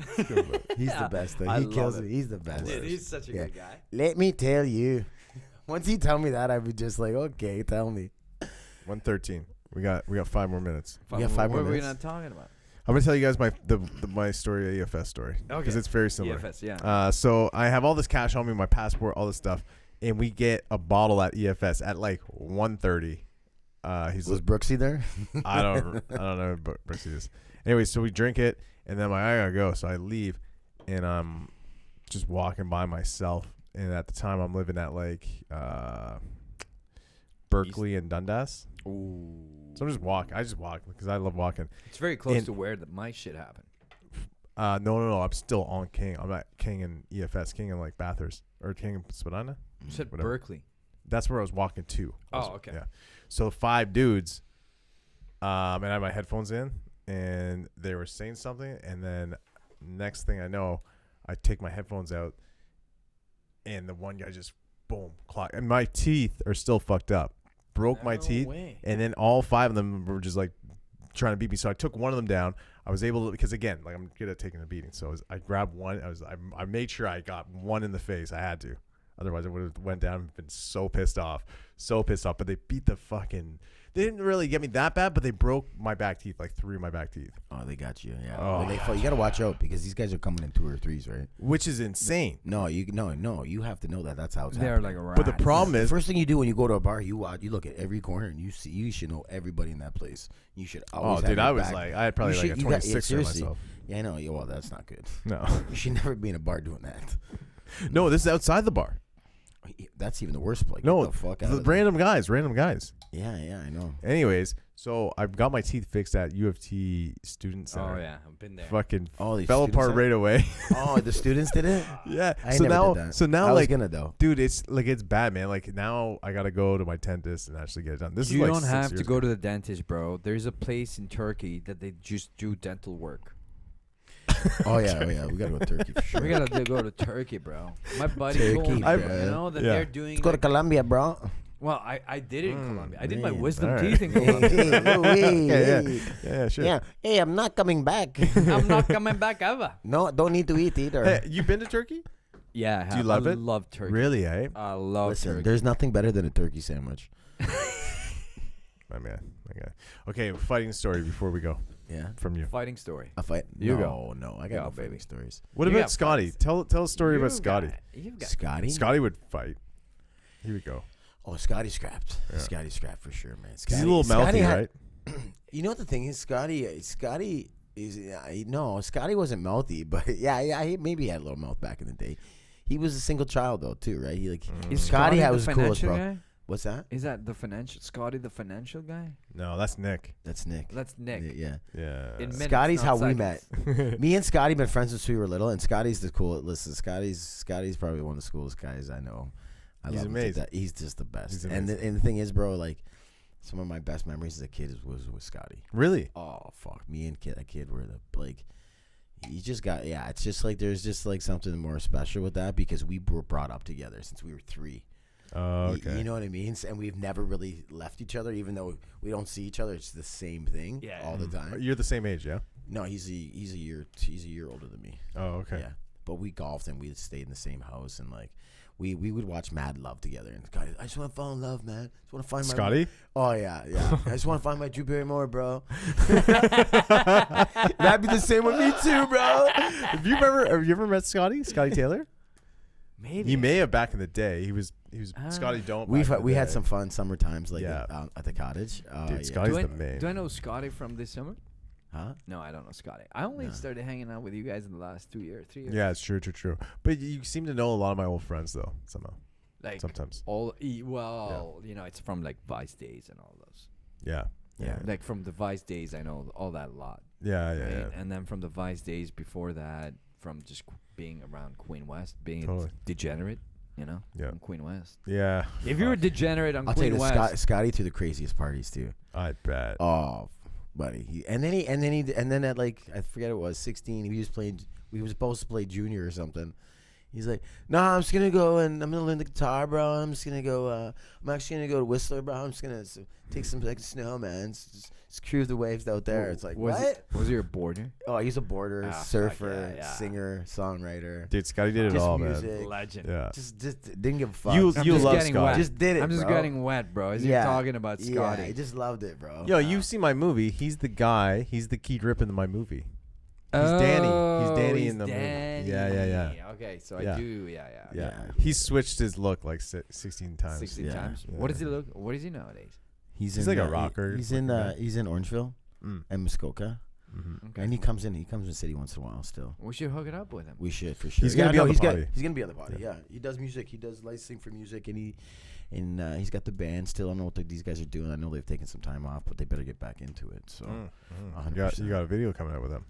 He's Yeah, the best. Though. I He love kills it. it. He's the best. Dude, he's such a Yeah. good guy. Let me tell you. Once he tell me that, I would just like, okay, tell me. 1:13. We got 5 more minutes. We got 5 more What are we minutes. not talking about? I'm gonna tell you guys my story, EFS story, because Okay. it's very similar. EFS, yeah. So I have all this cash on me, my passport, all this stuff, and we get a bottle at EFS at like 1:30. He's Was Brooksy there? I don't know who Brooksy is. Anyway, so we drink it, and then I gotta go, so I leave, and I'm just walking by myself. And at the time, I'm living at like Berkeley and Dundas. Ooh. So I'm just walking. I just walk because I love walking. It's very close And- to where my shit happened. No. I'm still on King. I'm at King and EFS. King and like Bathurst or King and Spadina. You said Whatever. Berkeley. That's where I was walking to. Oh, okay. Yeah. So 5 dudes, and I had my headphones in, and they were saying something, and then next thing I know, I take my headphones out, and the one guy just boom, clock, and my teeth are still fucked up. Broke my teeth, and then all 5 of them were just like trying to beat me. So I took one of them down. I was able to, because again, like I'm good at taking a beating. So I grabbed one. I made sure I got one in the face. I had to, otherwise I would have went down and been so pissed off. But they beat the fucking. They didn't really get me that bad, but they broke my back teeth, like 3 of my back teeth. Oh, they got you. Yeah. Oh. You gotta watch out because these guys are coming in 2 or 3s, right? Which is insane. No. You have to know that. That's how it's They're happening. like a rat. But the problem The is, first thing you do when you go to a bar, you look at every corner and you should know everybody in that place. You should always. dude, have I your was back. like, I had probably You like should- a you got- 26er seriously. myself. Yeah, I know. Yeah, well, that's not good. No, You should never be in a bar doing that. no, this is outside the bar. That's even the worst place. No, Get the fuck out of there. random guys. Yeah, I know. Anyways, so I got my teeth fixed at U of T Student Center. Oh yeah, I've been there. Fucking Oh, these fell students apart are- right away. Oh, the students did it. Yeah. I So never now, did that. so now, I was like, gonna though. dude, it's like it's bad, man. Like now, I gotta go to my dentist and actually get it done. This You is like don't 6 have to years go ago. to the dentist, bro. There's a place in Turkey that they just do dental work. Oh yeah. We gotta go to Turkey for sure. We gotta go to Turkey, bro. My buddy Turkey, told me, bro. you know, that Yeah. they're doing. Let's go to like- Colombia, bro. well, I did it in Colombia. I did my man. wisdom Alright. teeth in Colombia. Yeah, sure. Yeah. Hey, I'm not coming back. I'm not coming back ever. No, don't need to eat either. Hey, you been to Turkey? Yeah, I have. Do you love I it? love Turkey. Really, eh? I love Listen, Turkey. there's nothing better than a turkey sandwich. My man. Okay, fighting story before we go Yeah. from you. Fighting story. A fight? You No, I got Go, no baby. fighting stories. What You about got Scotty? fights. Tell a story about You've Scotty. You've got Scotty? Scotty would fight. Here we go. Oh, Scotty scrapped. Yeah. Scotty scrapped for sure, man. He's Scotty, a little mouthy, right? You know what the thing is, Scotty is no, Scotty wasn't mouthy, but he maybe had a little mouth back in the day. He was a single child though too, right? He like Is Scotty the was cool as financial bro. guy? What's that? Is that the financial Scotty, the financial guy? No, that's Nick. That's Nick. That's Nick. Yeah. Yeah. In minutes, Scotty's not how we met. seconds. Me and Scotty been friends since we were little, and Scotty's the coolest. Listen, Scotty's probably one of the coolest guys I know. He's love him to amazing. death. He's just the best. He's And amazing. the thing is, bro, like some of my best memories as a kid was with Scotty. Really? Oh fuck, me and that kid were the like. You just got It's just like there's just like something more special with that because we were brought up together since we were 3. Oh, okay. You know what I mean? And we've never really left each other, even though we don't see each other. It's the same thing all the time. You're the same age, yeah? No, he's a year older than me. Oh, okay. Yeah, but we golfed and we stayed in the same house and like we would watch Mad Love together. And God, I just want to fall in love, man. I just want to find Scotty? Oh yeah. I just want to find my Drew Barrymore, bro. That'd be the same with me too, bro. Have you ever met Scotty? Scotty Taylor? Maybe. You may have back in the day. He was Scotty don't. back in the We had day. some fun summer times like Yeah. at the cottage. Dude, Yeah. Scotty's do I, the main. do I know Scotty from this summer? Huh? No, I don't know Scotty. I only No. started hanging out with you guys in the last 3 years. Yeah, it's true. But you seem to know a lot of my old friends though, somehow. Like Sometimes. you know, it's from like Vice days and all those. Yeah. Yeah. Like from the Vice days, I know all that a lot. Yeah, Right? yeah. And then from the Vice days before that, from just being around Queen West, being Totally. degenerate, you know, Yeah. on Queen West. Yeah. If you were degenerate on I'll tell you Queen this, West, Scotty threw the craziest parties too. I bet. Oh, buddy. And then at like I forget it was 16. He was playing. We were supposed to play junior or something. He's like, nah, I'm just gonna go and I'm gonna learn the guitar, bro. I'm just gonna go. I'm actually gonna go to Whistler, bro. I'm just gonna take some like snow, man. Just cruise the waves out there. It's like what? Was he a boarder? Oh, he's a boarder, Ah, fuck surfer, yeah. singer, songwriter. Dude, Scotty did it Just all, music. man. Legend. Yeah. Just didn't give a fuck. You I'm you just love getting Scotty. wet. just did it. I'm just bro. getting wet, bro. As Yeah. you're talking about Scotty. Yeah, I just loved it, bro. Yo, you see my movie? He's the guy. He's the key drip in my movie. He's Danny. He's Danny in the movie. Yeah. Okay, so Yeah. I do. Yeah. Yeah. He switched his look like 16 times. 16 Yeah. times. Yeah. What does he look? What is he nowadays? He's like a rocker He's looking in guy. he's in Orangeville Mm. and Muskoka, Mm-hmm. Okay. and he comes in the city once in a while. Still, We should hook it up with him. we should for sure. He's gonna be on the party. He's gonna be on the party. Yeah, he does music. He does licensing for music, and he's got the band still. I don't know what these guys are doing. I know they've taken some time off, but they better get back into it. So You got a video coming out with him.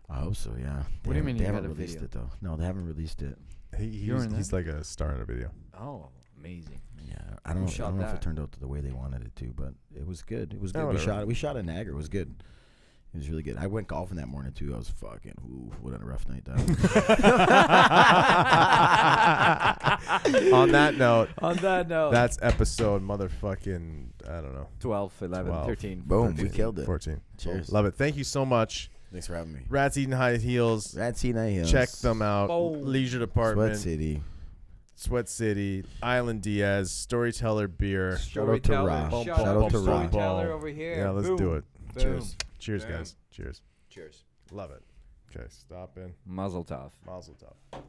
I hope so. Yeah. What do you mean They you haven't got a released video? it though. No, they haven't released it. He's like a star in a video. Oh, amazing. Yeah, I don't know if that? it turned out the way they wanted it to, but it was good. It was Yeah, good. whatever. We shot in Niagara. It was good. It was really good. I went golfing that morning too. I was fucking what a rough night that was. On that note, That's that's episode motherfucking, I don't know, 12, 11, 12. 13. Boom, we 13, killed it. 14. Cheers. Love it. Thank you so much. Thanks for having me. Rats Eating High Heels. That's Night Hills. Check them out. Boom. Leisure Department. Sweat City. Island Diaz. Storyteller Beer. Shout out to Ra. Boom, Shout boom, out boom, to boom, Storyteller boom. over here. Yeah, let's Boom. do it. Boom. Cheers. Cheers, Boom. guys. Cheers. Cheers. Love it. Okay, stop in. Mazel tov. Mazel tov.